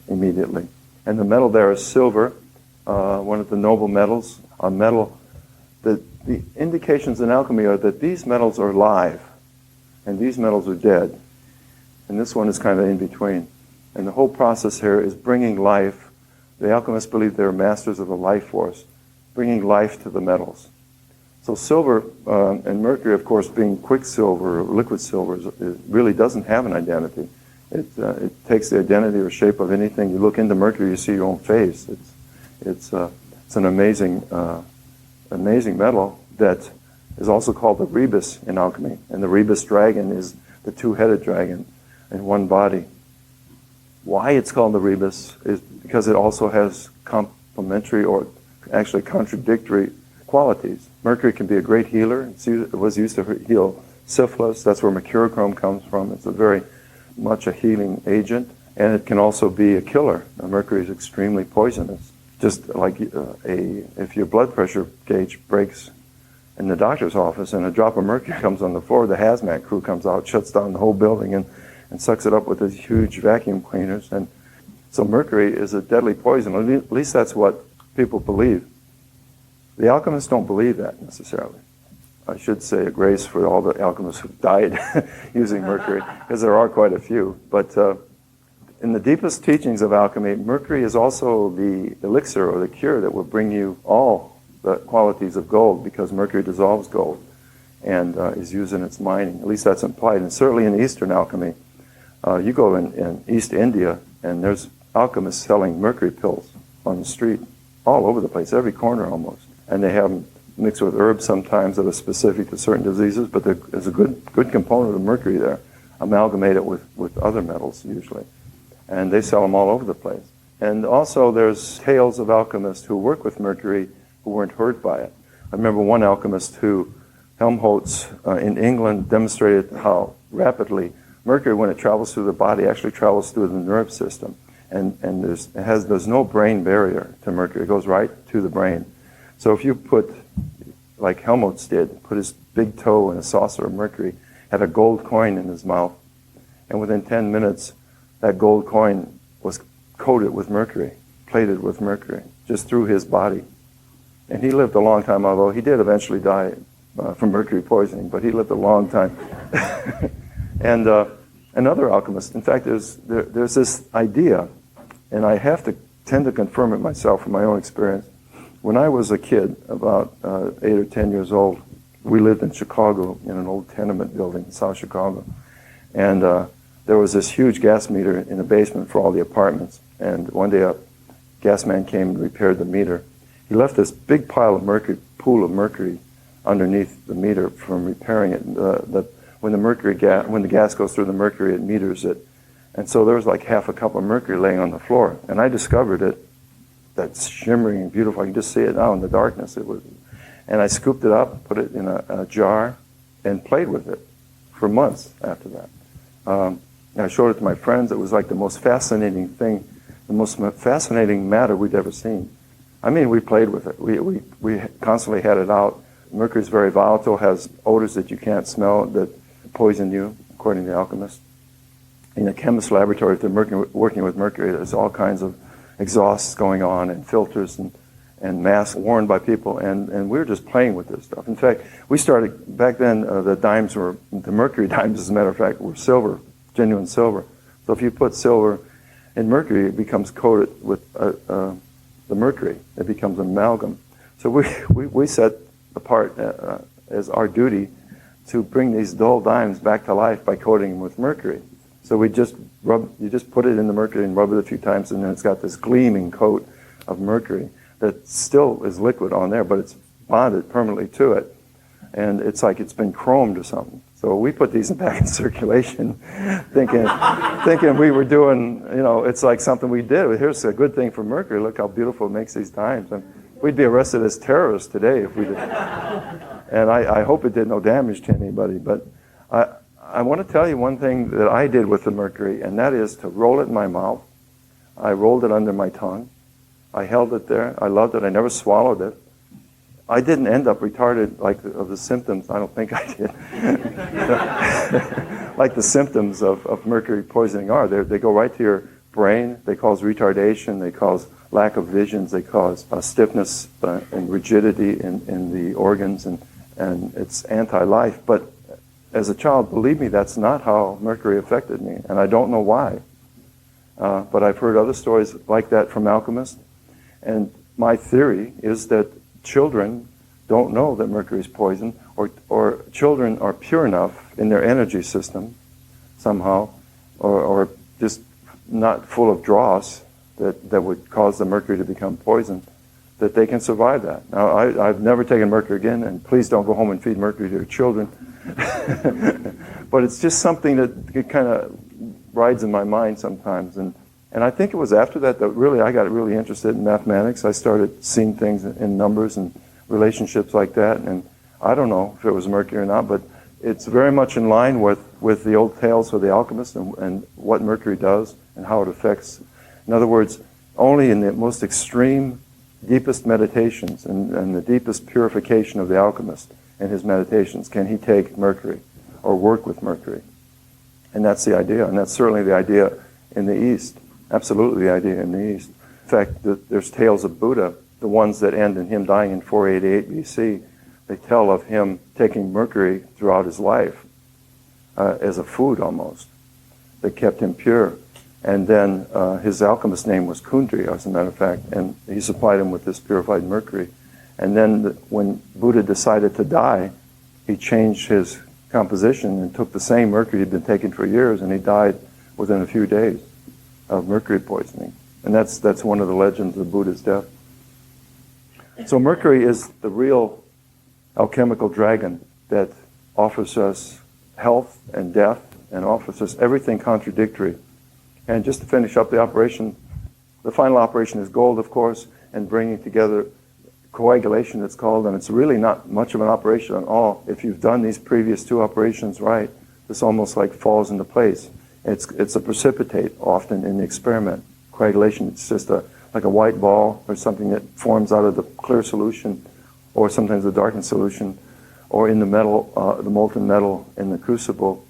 immediately. And the metal there is silver, one of the noble metals, a metal that the indications in alchemy are that these metals are live and these metals are dead. And this one is kind of in between. And the whole process here is bringing life. The alchemists believe they're masters of the life force, bringing life to the metals. So silver and mercury, of course, being quicksilver or liquid silver, it really doesn't have an identity. It takes the identity or shape of anything. You look into mercury, you see your own face. It's an amazing metal that is also called the rebus in alchemy. And the rebus dragon is the two-headed dragon in one body. Why it's called the rebus is because it also has complementary or actually contradictory qualities. Mercury can be a great healer. It was used to heal syphilis. That's where mercurochrome comes from. It's a very much a healing agent. And it can also be a killer. Mercury is extremely poisonous. Just like if your blood pressure gauge breaks in the doctor's office and a drop of mercury comes on the floor, the hazmat crew comes out, shuts down the whole building, and sucks it up with these huge vacuum cleaners. And so mercury is a deadly poison. At least that's what people believe. The alchemists don't believe that necessarily. I should say a grace for all the alchemists who died using mercury, because there are quite a few. But in the deepest teachings of alchemy, mercury is also the elixir or the cure that will bring you all the qualities of gold, because mercury dissolves gold and is used in its mining. At least that's implied. And certainly in Eastern alchemy, you go in East India and there's alchemists selling mercury pills on the street all over the place, every corner almost. And they have them mixed with herbs sometimes that are specific to certain diseases, but there's a good component of mercury there, amalgamated with other metals usually. And they sell them all over the place. And also there's tales of alchemists who work with mercury who weren't hurt by it. I remember one alchemist who, Helmholtz in England, demonstrated how rapidly mercury, when it travels through the body, actually travels through the nerve system. And there's no brain barrier to mercury. It goes right to the brain. So if you put, like Helmholtz did, put his big toe in a saucer of mercury, had a gold coin in his mouth, and within 10 minutes, that gold coin was coated with mercury, plated with mercury, just through his body. And he lived a long time, although he did eventually die from mercury poisoning, but he lived a long time. And another alchemist, in fact, there's this idea, and I have to tend to confirm it myself from my own experience. When I was a kid, about 8 or 10 years old, we lived in Chicago in an old tenement building in South Chicago. And there was this huge gas meter in the basement for all the apartments. And one day a gas man came and repaired the meter. He left this big pile of mercury, pool of mercury, underneath the meter from repairing it. When the gas goes through the mercury, it meters it. And so there was like half a cup of mercury laying on the floor. And I discovered it. That's shimmering and beautiful. I can just see it now in the darkness. And I scooped it up, put it in a jar, and played with it for months after that. And I showed it to my friends. It was like the most fascinating thing, the most fascinating matter we'd ever seen. I mean, we played with it. We constantly had it out. Mercury is very volatile, has odors that you can't smell that poison you, according to the alchemists. In a chemist's laboratory, if they're working with mercury, there's all kinds of exhausts going on and filters and masks worn by people, and we were just playing with this stuff. In fact, we started, back then, the mercury dimes, as a matter of fact, were silver, genuine silver. So if you put silver in mercury, it becomes coated with the mercury. It becomes amalgam. So we set apart as our duty to bring these dull dimes back to life by coating them with mercury. So you just put it in the mercury and rub it a few times, and then it's got this gleaming coat of mercury that still is liquid on there, but it's bonded permanently to it. And it's like it's been chromed or something. So we put these back in circulation, thinking we were doing, it's like something we did. Here's a good thing for mercury. Look how beautiful it makes these dimes. And we'd be arrested as terrorists today if we did. And I hope it did no damage to anybody. But I want to tell you one thing that I did with the mercury, and that is to roll it in my mouth. I rolled it under my tongue. I held it there. I loved it. I never swallowed it. I didn't end up retarded of the symptoms. I don't think I did. Like the symptoms of mercury poisoning are. They go right to your brain. They cause retardation. They cause lack of visions. They cause stiffness and rigidity in the organs, and it's anti-life. But as a child, believe me, that's not how mercury affected me, and I don't know why. But I've heard other stories like that from alchemists, and my theory is that children don't know that mercury is poison, or children are pure enough in their energy system somehow, or just not full of dross that would cause the mercury to become poison, that they can survive that. Now, I've never taken mercury again, and please don't go home and feed mercury to your children. But it's just something that kind of rides in my mind sometimes. And I think it was after that really I got really interested in mathematics. I started seeing things in numbers and relationships like that. And I don't know if it was mercury or not, but it's very much in line with the old tales of the alchemists and what mercury does and how it affects. In other words, only in the most extreme, deepest meditations and the deepest purification of the alchemist in his meditations can he take mercury or work with mercury. And that's the idea, and that's certainly the idea in the East. Absolutely the idea in the East. In fact, there's tales of Buddha, the ones that end in him dying in 488 BC. They tell of him taking mercury throughout his life as a food almost that kept him pure. And then his alchemist name was Kundri, as a matter of fact, and he supplied him with this purified mercury. And then when Buddha decided to die, he changed his composition and took the same mercury he'd been taking for years, and he died within a few days of mercury poisoning. And that's one of the legends of Buddha's death. So mercury is the real alchemical dragon that offers us health and death and offers us everything contradictory. And just to finish up the operation, the final operation is gold, of course, and bringing together coagulation, it's called, and it's really not much of an operation at all. If you've done these previous two operations right, this almost like falls into place. It's a precipitate often in the experiment. Coagulation, it's just like a white ball or something that forms out of the clear solution, or sometimes the darkened solution, or in the metal, the molten metal in the crucible.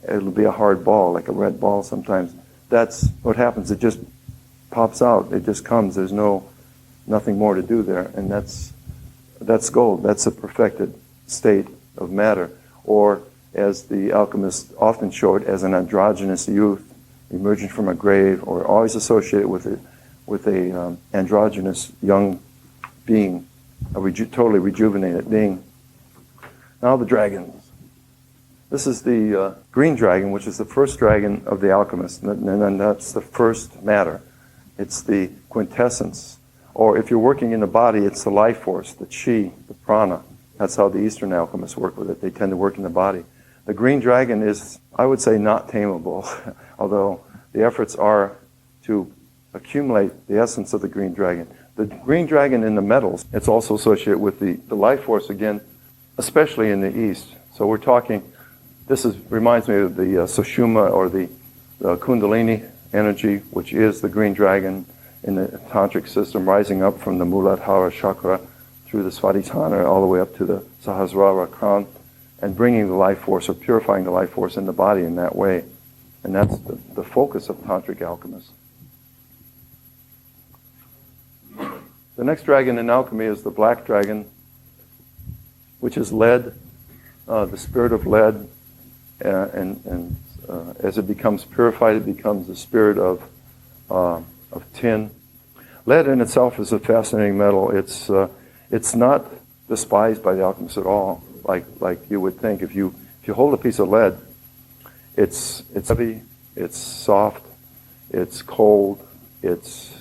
It'll be a hard ball, like a red ball sometimes. That's what happens. It just pops out. It just comes. There's nothing more to do there, and that's gold. That's a perfected state of matter, or as the alchemists often show it, as an androgynous youth emerging from a grave, or always associated with a androgynous young being, a totally rejuvenated being. Now the dragons. This is the green dragon, which is the first dragon of the alchemists, and then that's the first matter. It's the quintessence. Or if you're working in the body, it's the life force, the chi, the prana. That's how the Eastern alchemists work with it. They tend to work in the body. The green dragon is, I would say, not tameable, although the efforts are to accumulate the essence of the green dragon. The green dragon in the metals, it's also associated with the life force again, especially in the East. So we're talking, reminds me of the Sushumna or the Kundalini energy, which is the green dragon in the tantric system, rising up from the Muladhara chakra through the Svadhisthana all the way up to the Sahasrara crown, and bringing the life force or purifying the life force in the body in that way. And that's the focus of tantric alchemists. The next dragon in alchemy is the black dragon, which is lead, the spirit of lead, and as it becomes purified, it becomes the spirit of tin. Lead in itself is a fascinating metal. It's not despised by the alchemists at all, like you would think. If you hold a piece of lead, it's heavy, it's soft, it's cold, it's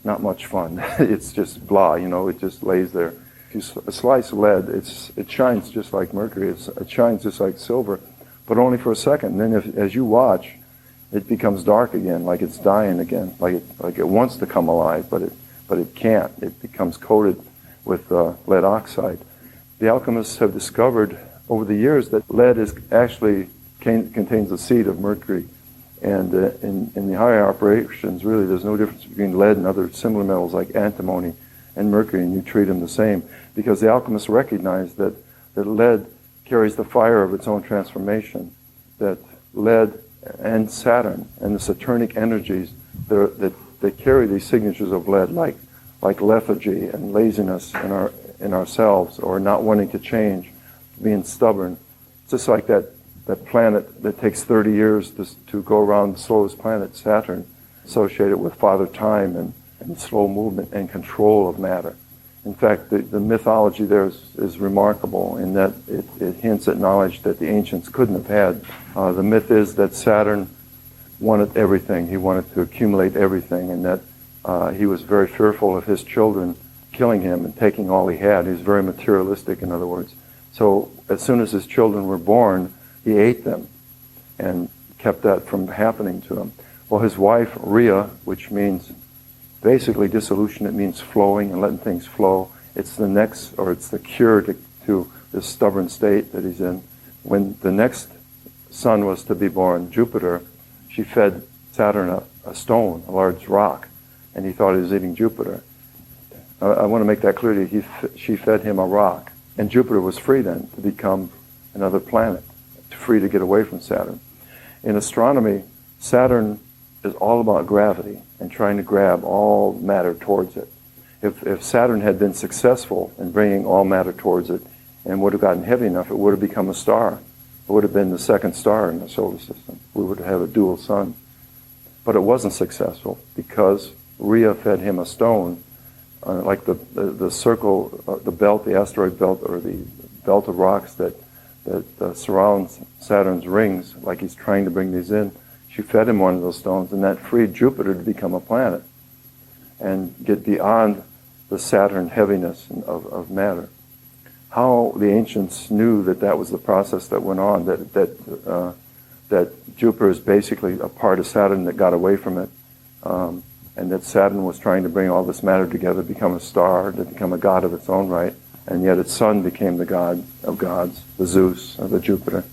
not much fun. It's just blah, it just lays there. If you slice lead, it shines just like mercury. It shines just like silver, but only for a second. And then as you watch, it becomes dark again, like it's dying again, like it wants to come alive, but it can't. It becomes coated with lead oxide. The alchemists have discovered over the years that lead contains the seed of mercury. And in the higher operations, really, there's no difference between lead and other similar metals like antimony and mercury, and you treat them the same. Because the alchemists recognize that lead carries the fire of its own transformation, that lead and Saturn and the Saturnic energies that carry these signatures of lead, like lethargy and laziness in ourselves, or not wanting to change, being stubborn. Just like that planet that takes 30 years to go around the slowest planet, Saturn, associated with Father Time and slow movement and control of matter. In fact, the mythology there is remarkable in that it hints at knowledge that the ancients couldn't have had. The myth is that Saturn wanted everything. He wanted to accumulate everything, and that he was very fearful of his children killing him and taking all he had. He was very materialistic, in other words. So as soon as his children were born, he ate them and kept that from happening to him. Well, his wife, Rhea, which means basically dissolution, it means flowing and letting things flow. It's the cure to this stubborn state that he's in. When the next son was to be born, Jupiter, she fed Saturn a stone, a large rock, and he thought he was eating Jupiter. I want to make that clear to you. She fed him a rock, and Jupiter was free then to become another planet, free to get away from Saturn. In astronomy, Saturn is all about gravity and trying to grab all matter towards it. If Saturn had been successful in bringing all matter towards it and would have gotten heavy enough, it would have become a star. It would have been the second star in the solar system. We would have a dual sun. But it wasn't successful because Rhea fed him a stone, like the circle, the belt, the asteroid belt, or the belt of rocks that surrounds Saturn's rings, like he's trying to bring these in. She fed him one of those stones, and that freed Jupiter to become a planet and get beyond the Saturn heaviness of matter. How the ancients knew that was the process that went on, that Jupiter is basically a part of Saturn that got away from it, and that Saturn was trying to bring all this matter together, become a star, to become a god of its own right, and yet its son became the god of gods, the Zeus, the Jupiter.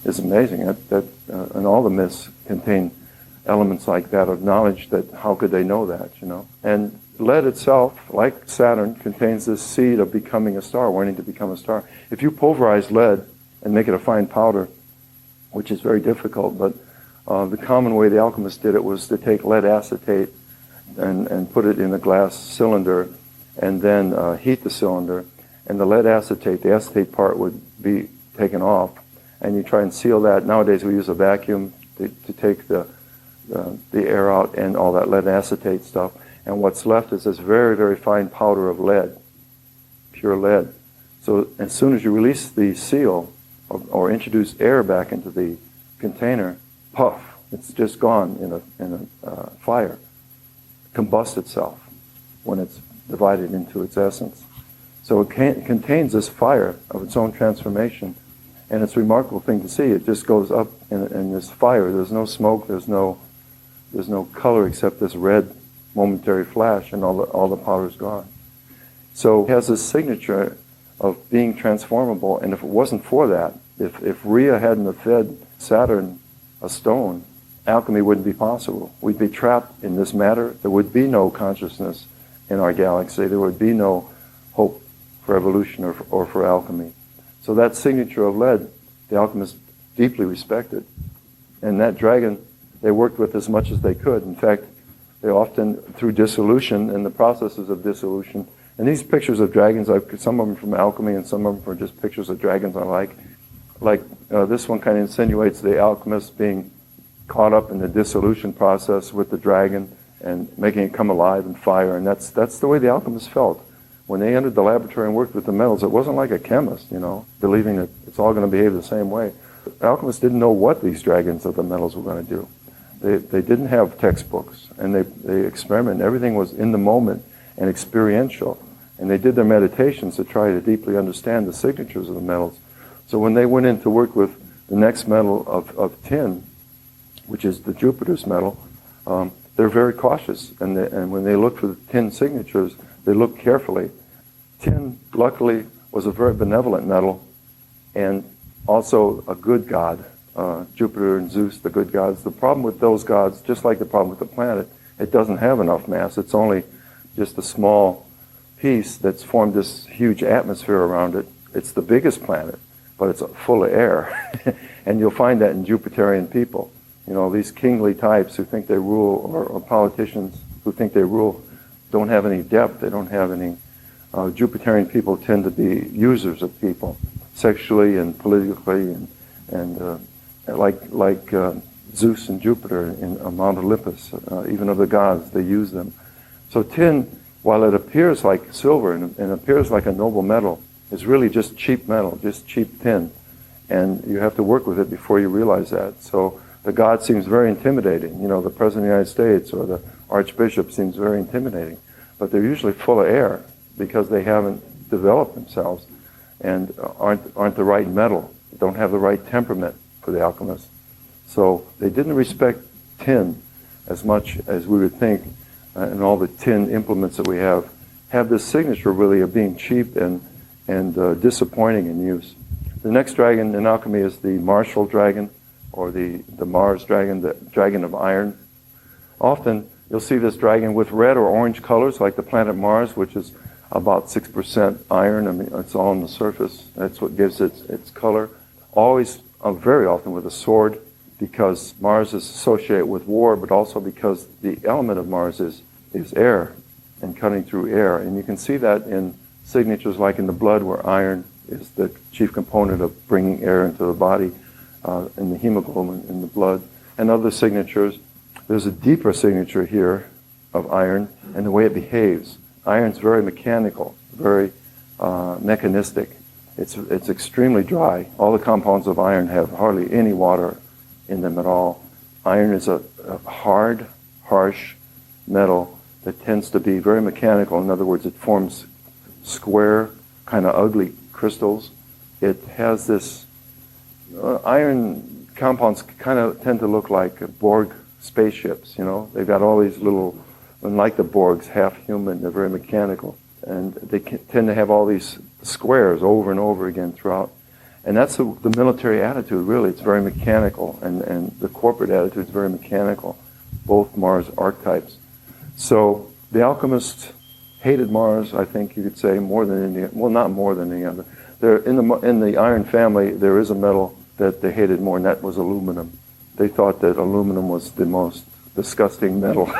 Is amazing. And all the myths contain elements like that of knowledge. That how could they know that? And lead itself, like Saturn, contains this seed of becoming a star, wanting to become a star. If you pulverize lead and make it a fine powder, which is very difficult, but the common way the alchemists did it was to take lead acetate and put it in a glass cylinder, and then heat the cylinder, and the lead acetate, the acetate part would be taken off. And you try and seal that. Nowadays we use a vacuum to take the air out and all that lead acetate stuff. And what's left is this very, very fine powder of lead, pure lead. So as soon as you release the seal or introduce air back into the container, puff, it's just gone in a fire. combust itself when it's divided into its essence. So it contains this fire of its own transformation, and it's a remarkable thing to see. It just goes up in this fire. There's no smoke, there's no color except this red momentary flash, and all the powder's gone. So it has this signature of being transformable, and if it wasn't for that, if Rhea hadn't have fed Saturn a stone, alchemy wouldn't be possible. We'd be trapped in this matter. There would be no consciousness in our galaxy. There would be no hope for evolution or for alchemy. So that signature of lead, the alchemists deeply respected. And that dragon, they worked with as much as they could. In fact, they often, through dissolution and the processes of dissolution, and these pictures of dragons, some of them from alchemy and some of them are just pictures of dragons I like. This one kind of insinuates the alchemist being caught up in the dissolution process with the dragon and making it come alive in fire. And that's the way the alchemists felt. When they entered the laboratory and worked with the metals, it wasn't like a chemist, believing that it's all going to behave the same way. The alchemists didn't know what these dragons of the metals were going to do. They didn't have textbooks, and they experimented. Everything was in the moment and experiential. And they did their meditations to try to deeply understand the signatures of the metals. So when they went in to work with the next metal of tin, which is the Jupiter's metal, they're very cautious. And when they look for the tin signatures, they look carefully. Tin, luckily, was a very benevolent metal and also a good god. Jupiter and Zeus, the good gods. The problem with those gods, just like the problem with the planet, it doesn't have enough mass. It's only just a small piece that's formed this huge atmosphere around it. It's the biggest planet, but it's full of air. And you'll find that in Jupiterian people. These kingly types who think they rule, or politicians who think they rule, don't have any depth. They don't have any. Jupiterian people tend to be users of people, sexually and politically, and like Zeus and Jupiter in Mount Olympus, even of the gods, they use them. So tin, while it appears like silver and appears like a noble metal, is really just cheap metal, just cheap tin. And you have to work with it before you realize that. So the god seems very intimidating. The President of the United States or the Archbishop seems very intimidating. But they're usually full of air because they haven't developed themselves and aren't the right metal, don't have the right temperament for the alchemists. So they didn't respect tin as much as we would think, and all the tin implements that we have this signature really of being cheap and disappointing in use. The next dragon in alchemy is the martial dragon, or the Mars dragon, the dragon of iron. Often you'll see this dragon with red or orange colors, like the planet Mars, which is about 6% iron. I mean, it's all on the surface. That's what gives its color. Always, very often with a sword, because Mars is associated with war, but also because the element of Mars is air and cutting through air. And you can see that in signatures like in the blood, where iron is the chief component of bringing air into the body, in the hemoglobin in the blood, and other signatures. There's a deeper signature here of iron and the way it behaves. Iron's very mechanical, very mechanistic. It's extremely dry. All the compounds of iron have hardly any water in them at all. Iron is a hard, harsh metal that tends to be very mechanical. In other words, it forms square, kind of ugly crystals. It has this iron compounds kind of tend to look like Borg spaceships. They've got all these little, unlike the Borgs, half human. They're very mechanical, and they tend to have all these squares over and over again throughout. And that's the military attitude, really. It's very mechanical, and the corporate attitude is very mechanical, both Mars archetypes. So the alchemists hated Mars, I think you could say, more than any, well, not more than any other. In the iron family, there is a metal that they hated more, and that was aluminum. They thought that aluminum was the most disgusting metal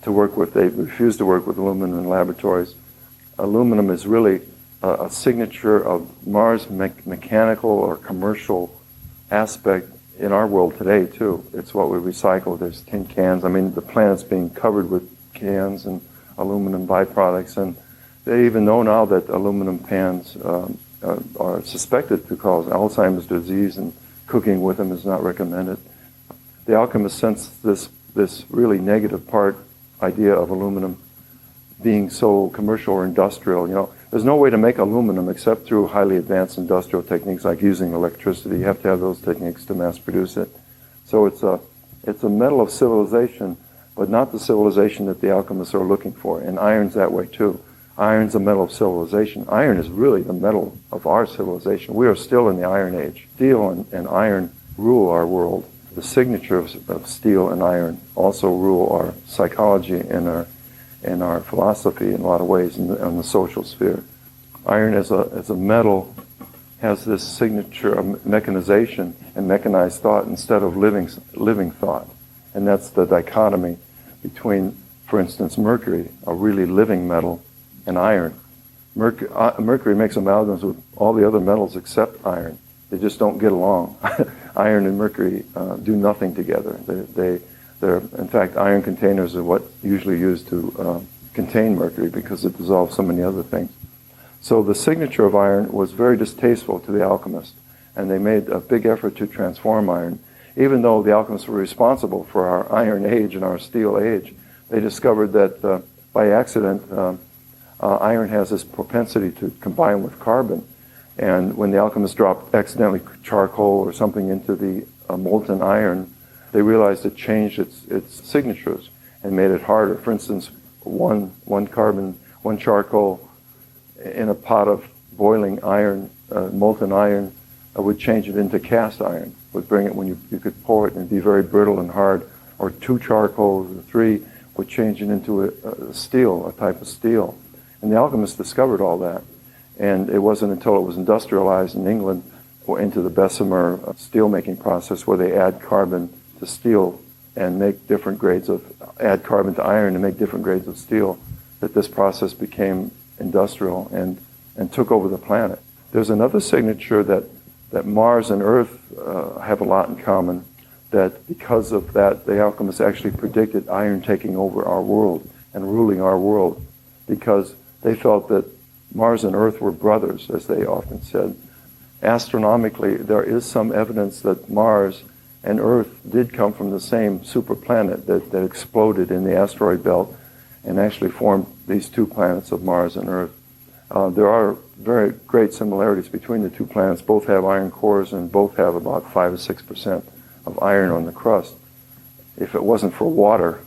to work with. They refused to work with aluminum in laboratories. Aluminum is really a signature of Mars' mechanical or commercial aspect in our world today, too. It's what we recycle. There's tin cans. I mean, the planet's being covered with cans and aluminum byproducts, and they even know now that aluminum pans are suspected to cause Alzheimer's disease, and cooking with them is not recommended. The alchemists sense this really negative part idea of aluminum being so commercial or industrial. There's no way to make aluminum except through highly advanced industrial techniques like using electricity. You have to have those techniques to mass produce it. So it's a metal of civilization, but not the civilization that the alchemists are looking for. And iron's that way too. Iron's a metal of civilization. Iron is really the metal of our civilization. We are still in the Iron Age. Steel and iron rule our world. The signature of steel and iron also rule our psychology and our philosophy in a lot of ways in the social sphere. Iron as a metal has this signature of mechanization and mechanized thought instead of living thought. And that's the dichotomy between, for instance, mercury, a really living metal, and iron. Mercury makes amalgams with all the other metals except iron. They just don't get along. Iron and mercury do nothing together. They're, in fact, iron containers are what usually used to contain mercury because it dissolves so many other things. So the signature of iron was very distasteful to the alchemists, and they made a big effort to transform iron. Even though the alchemists were responsible for our Iron Age and our Steel Age, they discovered that by accident, iron has this propensity to combine with carbon. And when the alchemists dropped accidentally charcoal or something into the molten iron, they realized it changed its signatures and made it harder. For instance, one charcoal in a pot of boiling iron, molten iron, would change it into cast iron, would bring it when you could pour it and it'd be very brittle and hard. Or two charcoals or three would change it into a steel, a type of steel. And the alchemists discovered all that. And it wasn't until it was industrialized in England or into the Bessemer steel-making process where they add carbon to steel and make different grades add carbon to iron and make different grades of steel, that this process became industrial and took over the planet. There's another signature that Mars and Earth have a lot in common, that because of that, the alchemists actually predicted iron taking over our world and ruling our world, because they felt that Mars and Earth were brothers, as they often said. Astronomically, there is some evidence that Mars and Earth did come from the same superplanet that exploded in the asteroid belt and actually formed these two planets of Mars and Earth. There are very great similarities between the two planets. Both have iron cores and both have about 5 or 6% of iron on the crust. If it wasn't for water,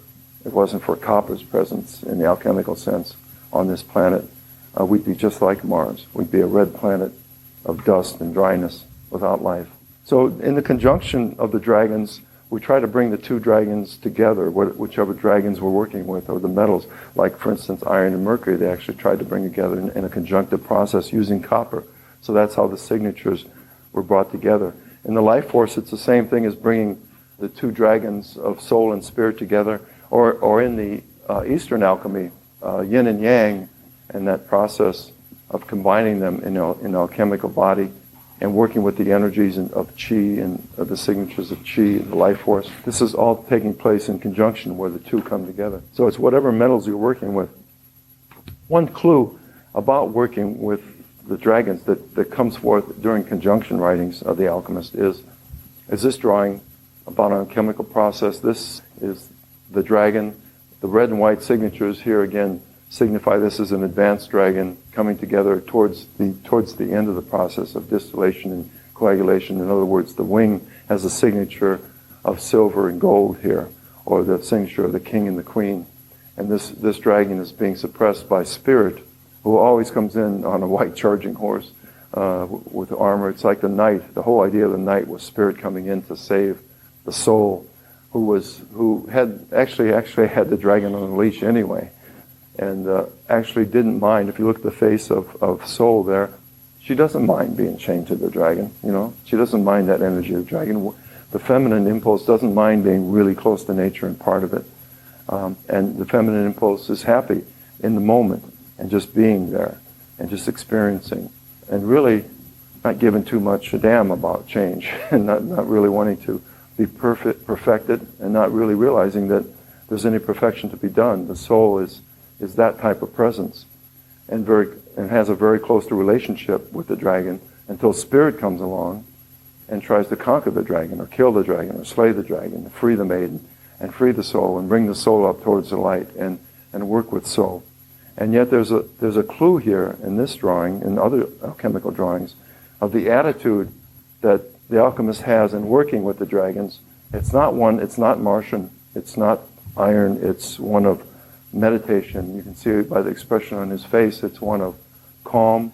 it wasn't for copper's presence in the alchemical sense on this planet, we'd be just like Mars. We'd be a red planet of dust and dryness without life. So in the conjunction of the dragons, we try to bring the two dragons together, whichever dragons we're working with, or the metals. Like, for instance, iron and mercury, they actually tried to bring together in a conjunctive process using copper. So that's how the signatures were brought together. In the life force, it's the same thing as bringing the two dragons of soul and spirit together, or in the Eastern alchemy, yin and yang, and that process of combining them in an alchemical body and working with the energies of qi and the signatures of qi, the life force. This is all taking place in conjunction where the two come together. So it's whatever metals you're working with. One clue about working with the dragons that comes forth during conjunction writings of the alchemist is this drawing about an alchemical process. This is the dragon. The red and white signatures here again signify this as an advanced dragon coming together towards the end of the process of distillation and coagulation. In other words, the wing has a signature of silver and gold here, or the signature of the king and the queen. And this dragon is being suppressed by spirit, who always comes in on a white charging horse with armor. It's like the knight. The whole idea of the knight was spirit coming in to save the soul, who had actually had the dragon on a leash anyway. And actually didn't mind. If you look at the face of Soul there, she doesn't mind being chained to the dragon. She doesn't mind that energy of the dragon. The feminine impulse doesn't mind being really close to nature and part of it. And the feminine impulse is happy in the moment and just being there and just experiencing and really not giving too much a damn about change and not really wanting to be perfected and not really realizing that there's any perfection to be done. The soul is that type of presence and has a very close relationship with the dragon until spirit comes along and tries to conquer the dragon or kill the dragon or slay the dragon, free the maiden. and free the soul and bring the soul up towards the light and work with soul. And yet there's a clue here in this drawing, in other alchemical drawings, of the attitude that the alchemist has in working with the dragons. It's not Martian, it's not iron, it's one of meditation. You can see it by the expression on his face. It's one of calm,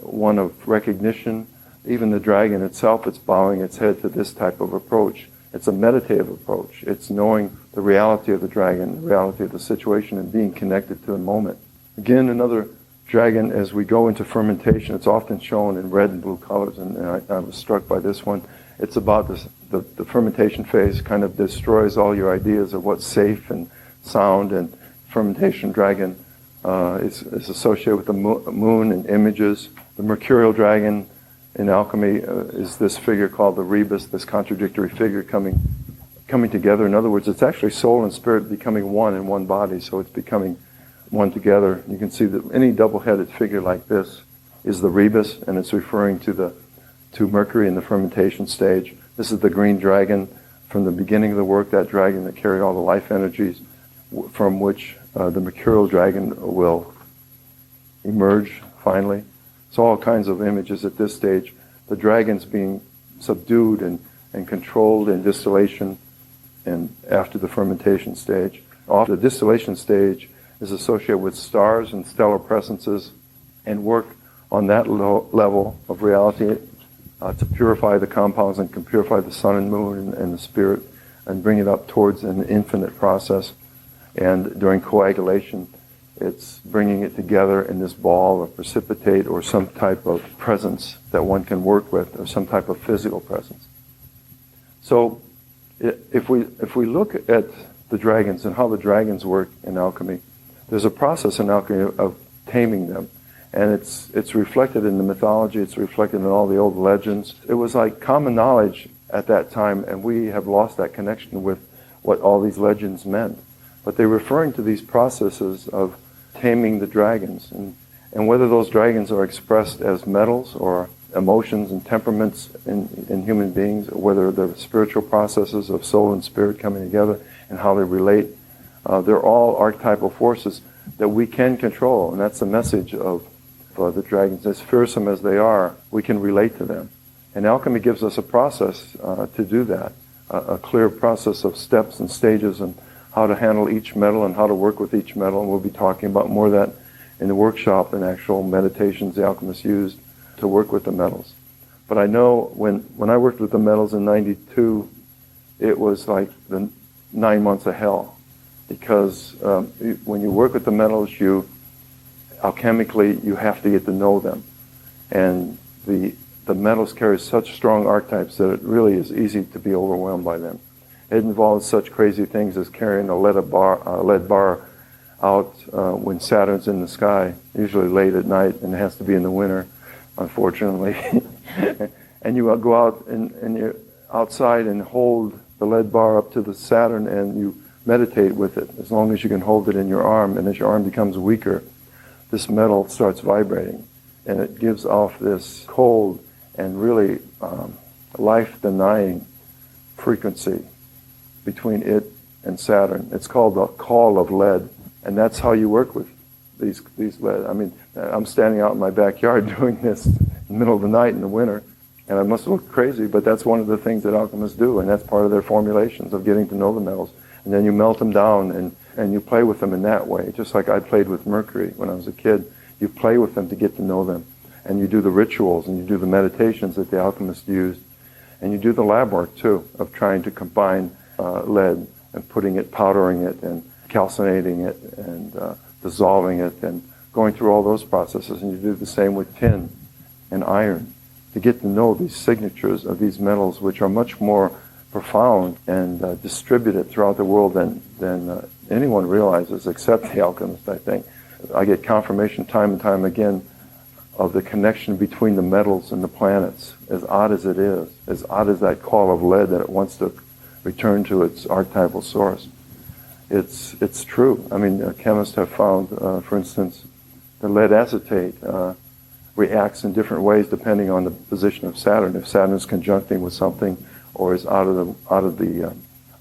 one of recognition. Even the dragon itself, it's bowing its head to this type of approach. It's a meditative approach. It's knowing the reality of the dragon, the reality of the situation, and being connected to the moment. Again, another dragon, as we go into fermentation, it's often shown in red and blue colors, and I was struck by this one. It's about the fermentation phase kind of destroys all your ideas of what's safe and sound, and fermentation dragon is associated with the moon and images. The mercurial dragon in alchemy is this figure called the rebus, this contradictory figure coming together. In other words, it's actually soul and spirit becoming one in one body, so it's becoming one together. You can see that any double-headed figure like this is the rebus, and it's referring to Mercury in the fermentation stage. This is the green dragon from the beginning of the work, that dragon that carried all the life energies from which the mercurial dragon will emerge finally. So all kinds of images at this stage. The dragons being subdued and controlled in distillation and after the fermentation stage. The distillation stage is associated with stars and stellar presences and work on that level of reality to purify the compounds and can purify the sun and moon and the spirit and bring it up towards an infinite process. And during coagulation, it's bringing it together in this ball or precipitate or some type of presence that one can work with, or some type of physical presence. So if we look at the dragons and how the dragons work in alchemy, there's a process in alchemy of taming them. And it's reflected in the mythology, it's reflected in all the old legends. It was like common knowledge at that time, and we have lost that connection with what all these legends meant. But they're referring to these processes of taming the dragons, and whether those dragons are expressed as metals or emotions and temperaments in human beings, or whether they're spiritual processes of soul and spirit coming together and how they relate, they're all archetypal forces that we can control, and that's the message of the dragons. As fearsome as they are, we can relate to them. And alchemy gives us a process to do that, a clear process of steps and stages and how to handle each metal and how to work with each metal. And we'll be talking about more of that in the workshop and actual meditations the alchemists used to work with the metals. But I know when I worked with the metals in 92, it was like the 9 months of hell. Because when you work with the metals, alchemically, you have to get to know them. And the metals carry such strong archetypes that it really is easy to be overwhelmed by them. It involves such crazy things as carrying a lead bar out when Saturn's in the sky, usually late at night, and it has to be in the winter, unfortunately. And you go out and you're outside and hold the lead bar up to the Saturn, and you meditate with it as long as you can hold it in your arm. And as your arm becomes weaker, this metal starts vibrating, and it gives off this cold and really life-denying frequency between it and Saturn. It's called the call of lead, and that's how you work with these lead. I mean, I'm standing out in my backyard doing this in the middle of the night in the winter, and I must look crazy, but that's one of the things that alchemists do, and that's part of their formulations of getting to know the metals. And then you melt them down, and you play with them in that way, just like I played with mercury when I was a kid. You play with them to get to know them, and you do the rituals, and you do the meditations that the alchemists used, and you do the lab work, too, of trying to combine lead and putting it, powdering it, and calcinating it, and dissolving it, and going through all those processes. And you do the same with tin and iron to get to know these signatures of these metals, which are much more profound and distributed throughout the world than anyone realizes, except the alchemists, I think. I get confirmation time and time again of the connection between the metals and the planets, as odd as it is, as odd as that call of lead that it wants to return to its archetypal source. It's true. I mean, chemists have found, for instance, the lead acetate reacts in different ways depending on the position of Saturn. If Saturn is conjuncting with something or is out of the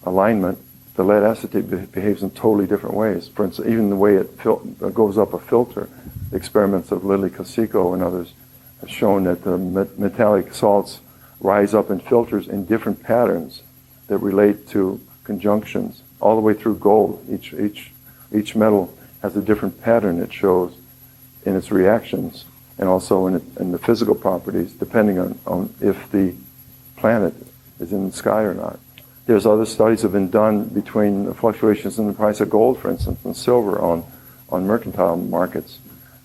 alignment, the lead acetate behaves in totally different ways. For instance, even the way it goes up a filter, the experiments of Lily Cosico and others have shown that the metallic salts rise up in filters in different patterns that relate to conjunctions, all the way through gold. Each metal has a different pattern it shows in its reactions, and also in the physical properties, depending on if the planet is in the sky or not. There's other studies have been done between the fluctuations in the price of gold, for instance, and silver on mercantile markets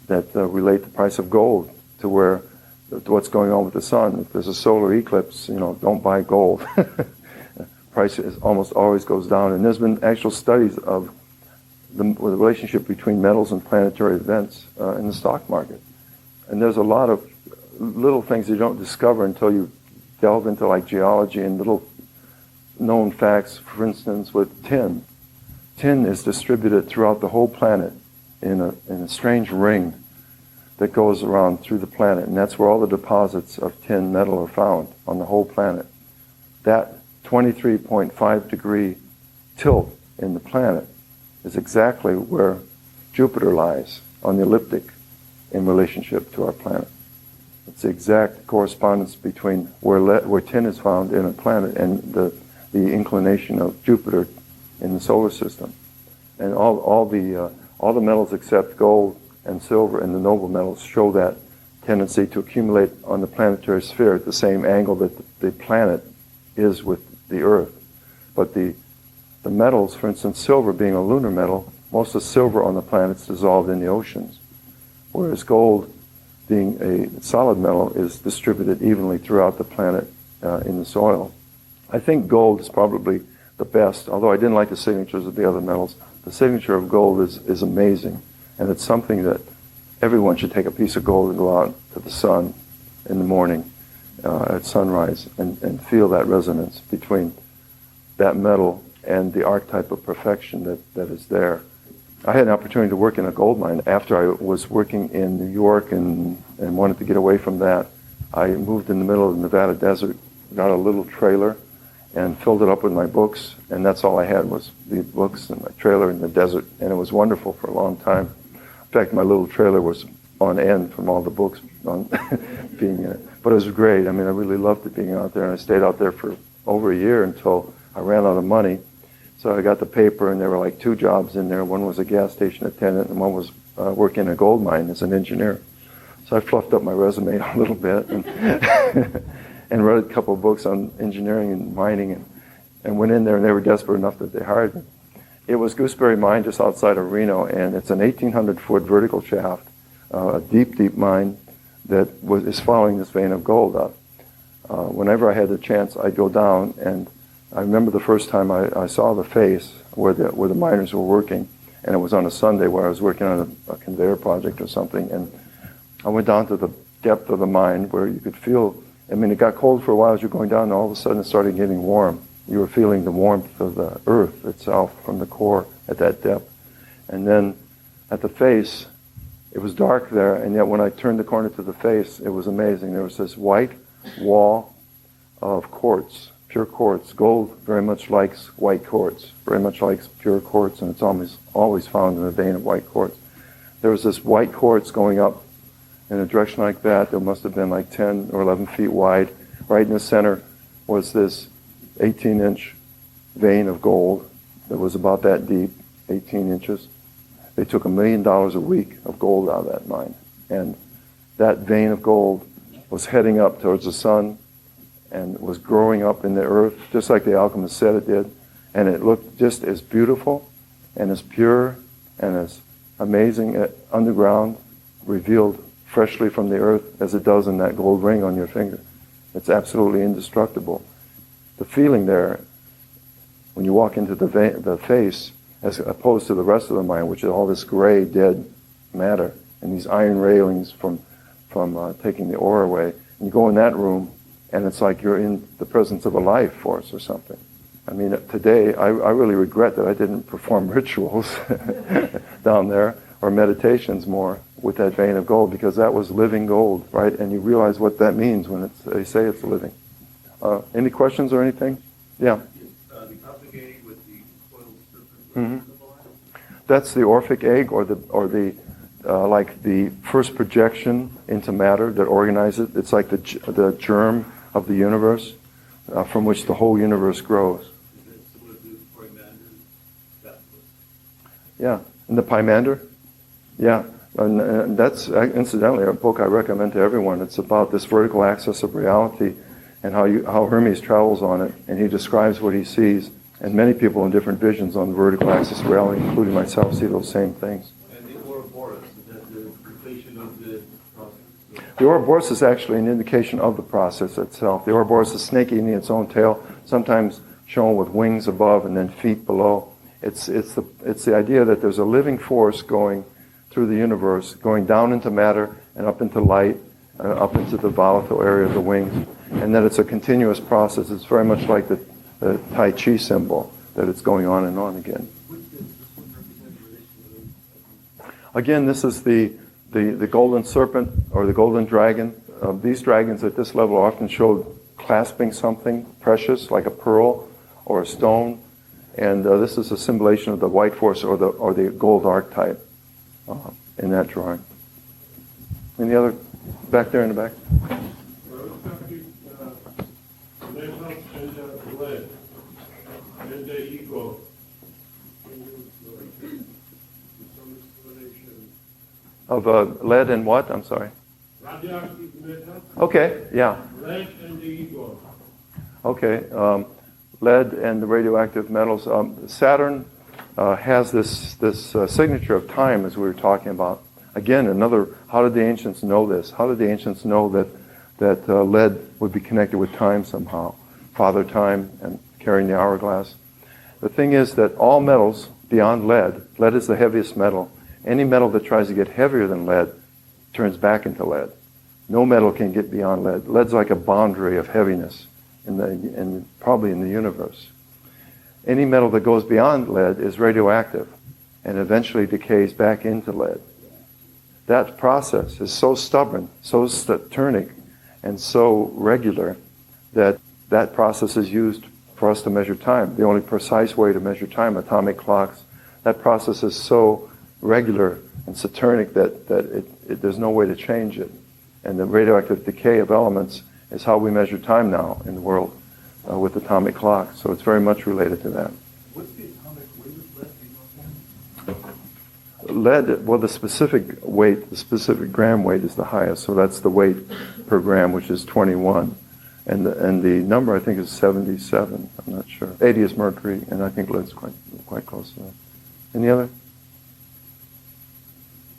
that relate the price of gold to what's going on with the sun. If there's a solar eclipse, don't buy gold. Price almost always goes down. And there's been actual studies of the relationship between metals and planetary events in the stock market. And there's a lot of little things you don't discover until you delve into like geology and little known facts. For instance, with tin. Tin is distributed throughout the whole planet in a strange ring that goes around through the planet, and that's where all the deposits of tin metal are found on the whole planet. That 23.5 degree tilt in the planet is exactly where Jupiter lies on the ecliptic in relationship to our planet. It's the exact correspondence between where tin is found in a planet and the inclination of Jupiter in the solar system. And all the metals except gold and silver and the noble metals show that tendency to accumulate on the planetary sphere at the same angle that the planet is with the Earth. But the metals, for instance, silver being a lunar metal, most of the silver on the planet is dissolved in the oceans, whereas gold, being a solid metal, is distributed evenly throughout the planet in the soil. I think gold is probably the best, although I didn't like the signatures of the other metals. The signature of gold is amazing, and it's something that everyone should take a piece of gold and go out to the sun in the morning at sunrise and feel that resonance between that metal and the archetype of perfection that is there. I had an opportunity to work in a gold mine after I was working in New York and wanted to get away from that. I moved in the middle of the Nevada desert, got a little trailer, and filled it up with my books, and that's all I had was the books and my trailer in the desert, and it was wonderful for a long time. In fact, my little trailer was on end from all the books on being in it. But it was great. I mean, I really loved it being out there, and I stayed out there for over a year until I ran out of money. So I got the paper, and there were like 2 jobs in there. One was a gas station attendant, and one was working in a gold mine as an engineer. So I fluffed up my resume a little bit and wrote a couple of books on engineering and mining, and went in there, and they were desperate enough that they hired me. It was Gooseberry Mine just outside of Reno, and it's an 1,800-foot vertical shaft, a deep, deep mine that is following this vein of gold up. Whenever I had the chance, I'd go down, and I remember the first time I saw the face where the miners were working, and it was on a Sunday where I was working on a conveyor project or something, and I went down to the depth of the mine where you could feel, I mean, it got cold for a while as you're going down, and all of a sudden it started getting warm. You were feeling the warmth of the earth itself from the core at that depth. And then at the face, it was dark there, and yet when I turned the corner to the face, it was amazing. There was this white wall of quartz, pure quartz. Gold very much likes white quartz, very much likes pure quartz, and it's always found in a vein of white quartz. There was this white quartz going up in a direction like that. There must have been like 10 or 11 feet wide. Right in the center was this 18-inch vein of gold that was about that deep, 18 inches. They took $1 million a week of gold out of that mine. And that vein of gold was heading up towards the sun and was growing up in the earth, just like the alchemists said it did. And it looked just as beautiful and as pure and as amazing underground, revealed freshly from the earth as it does in that gold ring on your finger. It's absolutely indestructible. The feeling there, when you walk into the face, as opposed to the rest of the mine, which is all this gray, dead matter, and these iron railings from taking the ore away. And you go in that room, and it's like you're in the presence of a life force or something. I mean, today, I really regret that I didn't perform rituals down there, or meditations more, with that vein of gold, because that was living gold, right? And you realize what that means when they say it's living. Any questions or anything? Yeah. The complicated with the coil That's the Orphic egg, or the like the first projection into matter that organizes it. It's like the germ of the universe, from which the whole universe grows. Yeah, and the Pymander. Yeah, and that's incidentally a book I recommend to everyone. It's about this vertical axis of reality and how Hermes travels on it, and he describes what he sees. And many people in different visions on the vertical axis of reality, including myself, see those same things. And the Ouroboros, is that the completion of the process? The Ouroboros is actually an indication of the process itself. The Ouroboros is snake eating its own tail, sometimes shown with wings above and then feet below. It's the idea that there's a living force going through the universe, going down into matter and up into light, up into the volatile area of the wings, and that it's a continuous process. It's very much like the Tai Chi symbol, that it's going on and on again. Again, this is the golden serpent or the golden dragon. These dragons at this level are often showed clasping something precious, like a pearl or a stone. And this is a symbolization of the white force or the gold archetype in that drawing. Any other? Back there in the back. And the ego. Of lead and what? I'm sorry. Radioactive metal. Okay, yeah. Lead and the ego. Okay, lead and the radioactive metals. Saturn has this signature of time, as we were talking about. Again, how did the ancients know this? How did the ancients know that lead would be connected with time somehow? Father Time and carrying the hourglass. The thing is that all metals beyond lead is the heaviest metal. Any metal that tries to get heavier than lead turns back into lead. No metal can get beyond lead. Lead's like a boundary of heaviness probably in the universe. Any metal that goes beyond lead is radioactive and eventually decays back into lead. That process is so stubborn, so saturnic, and so regular that process is used for us to measure time. The only precise way to measure time, atomic clocks. That process is so regular and saturnic that there's no way to change it. And the radioactive decay of elements is how we measure time now in the world with atomic clocks. So it's very much related to that. What's the atomic weight of lead? Do you know? Lead, well, the specific weight, the specific gram weight is the highest. So that's the weight per gram, which is 21. And the number, I think, is 77. I'm not sure. 80 is mercury, and I think lead's quite close to that. Any other?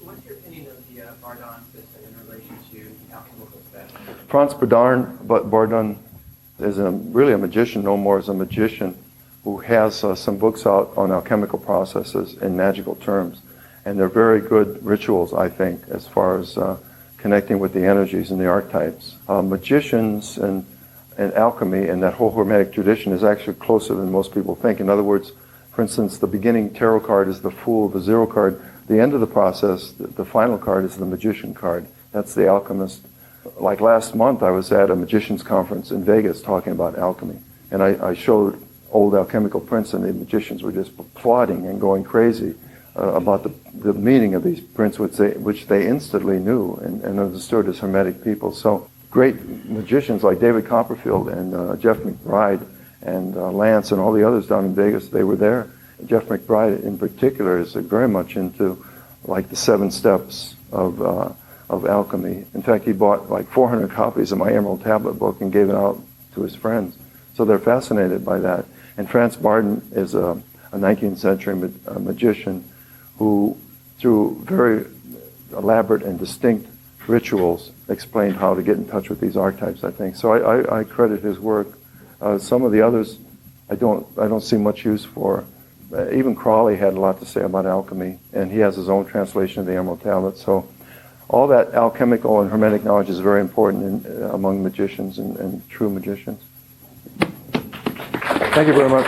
What's your opinion of the Bardon system in relation to the alchemical spectrum? Franz Bardon is really a magician, no more as a magician, who has some books out on alchemical processes in magical terms. And they're very good rituals, I think, as far as connecting with the energies and the archetypes. Magicians and alchemy and that whole Hermetic tradition is actually closer than most people think. In other words, for instance, the beginning tarot card is the Fool, the zero card. The end of the process, the final card, is the Magician card. That's the alchemist. Like last month, I was at a magician's conference in Vegas talking about alchemy. And I showed old alchemical prints, and the magicians were just applauding and going crazy about the meaning of these prints, which they instantly knew and understood as Hermetic people. So great magicians like David Copperfield and Jeff McBride and Lance and all the others down in Vegas, they were there. Jeff McBride in particular is very much into like the 7 steps of alchemy. In fact, he bought like 400 copies of my Emerald Tablet book and gave it out to his friends. So they're fascinated by that. And Franz Bardon is a 19th century magician who, through very elaborate and distinct rituals, explained how to get in touch with these archetypes, I think. So I credit his work. Some of the others I don't see much use for. Even Crawley had a lot to say about alchemy, and he has his own translation of the Emerald Tablet. So all that alchemical and Hermetic knowledge is very important among magicians and true magicians. Thank you very much.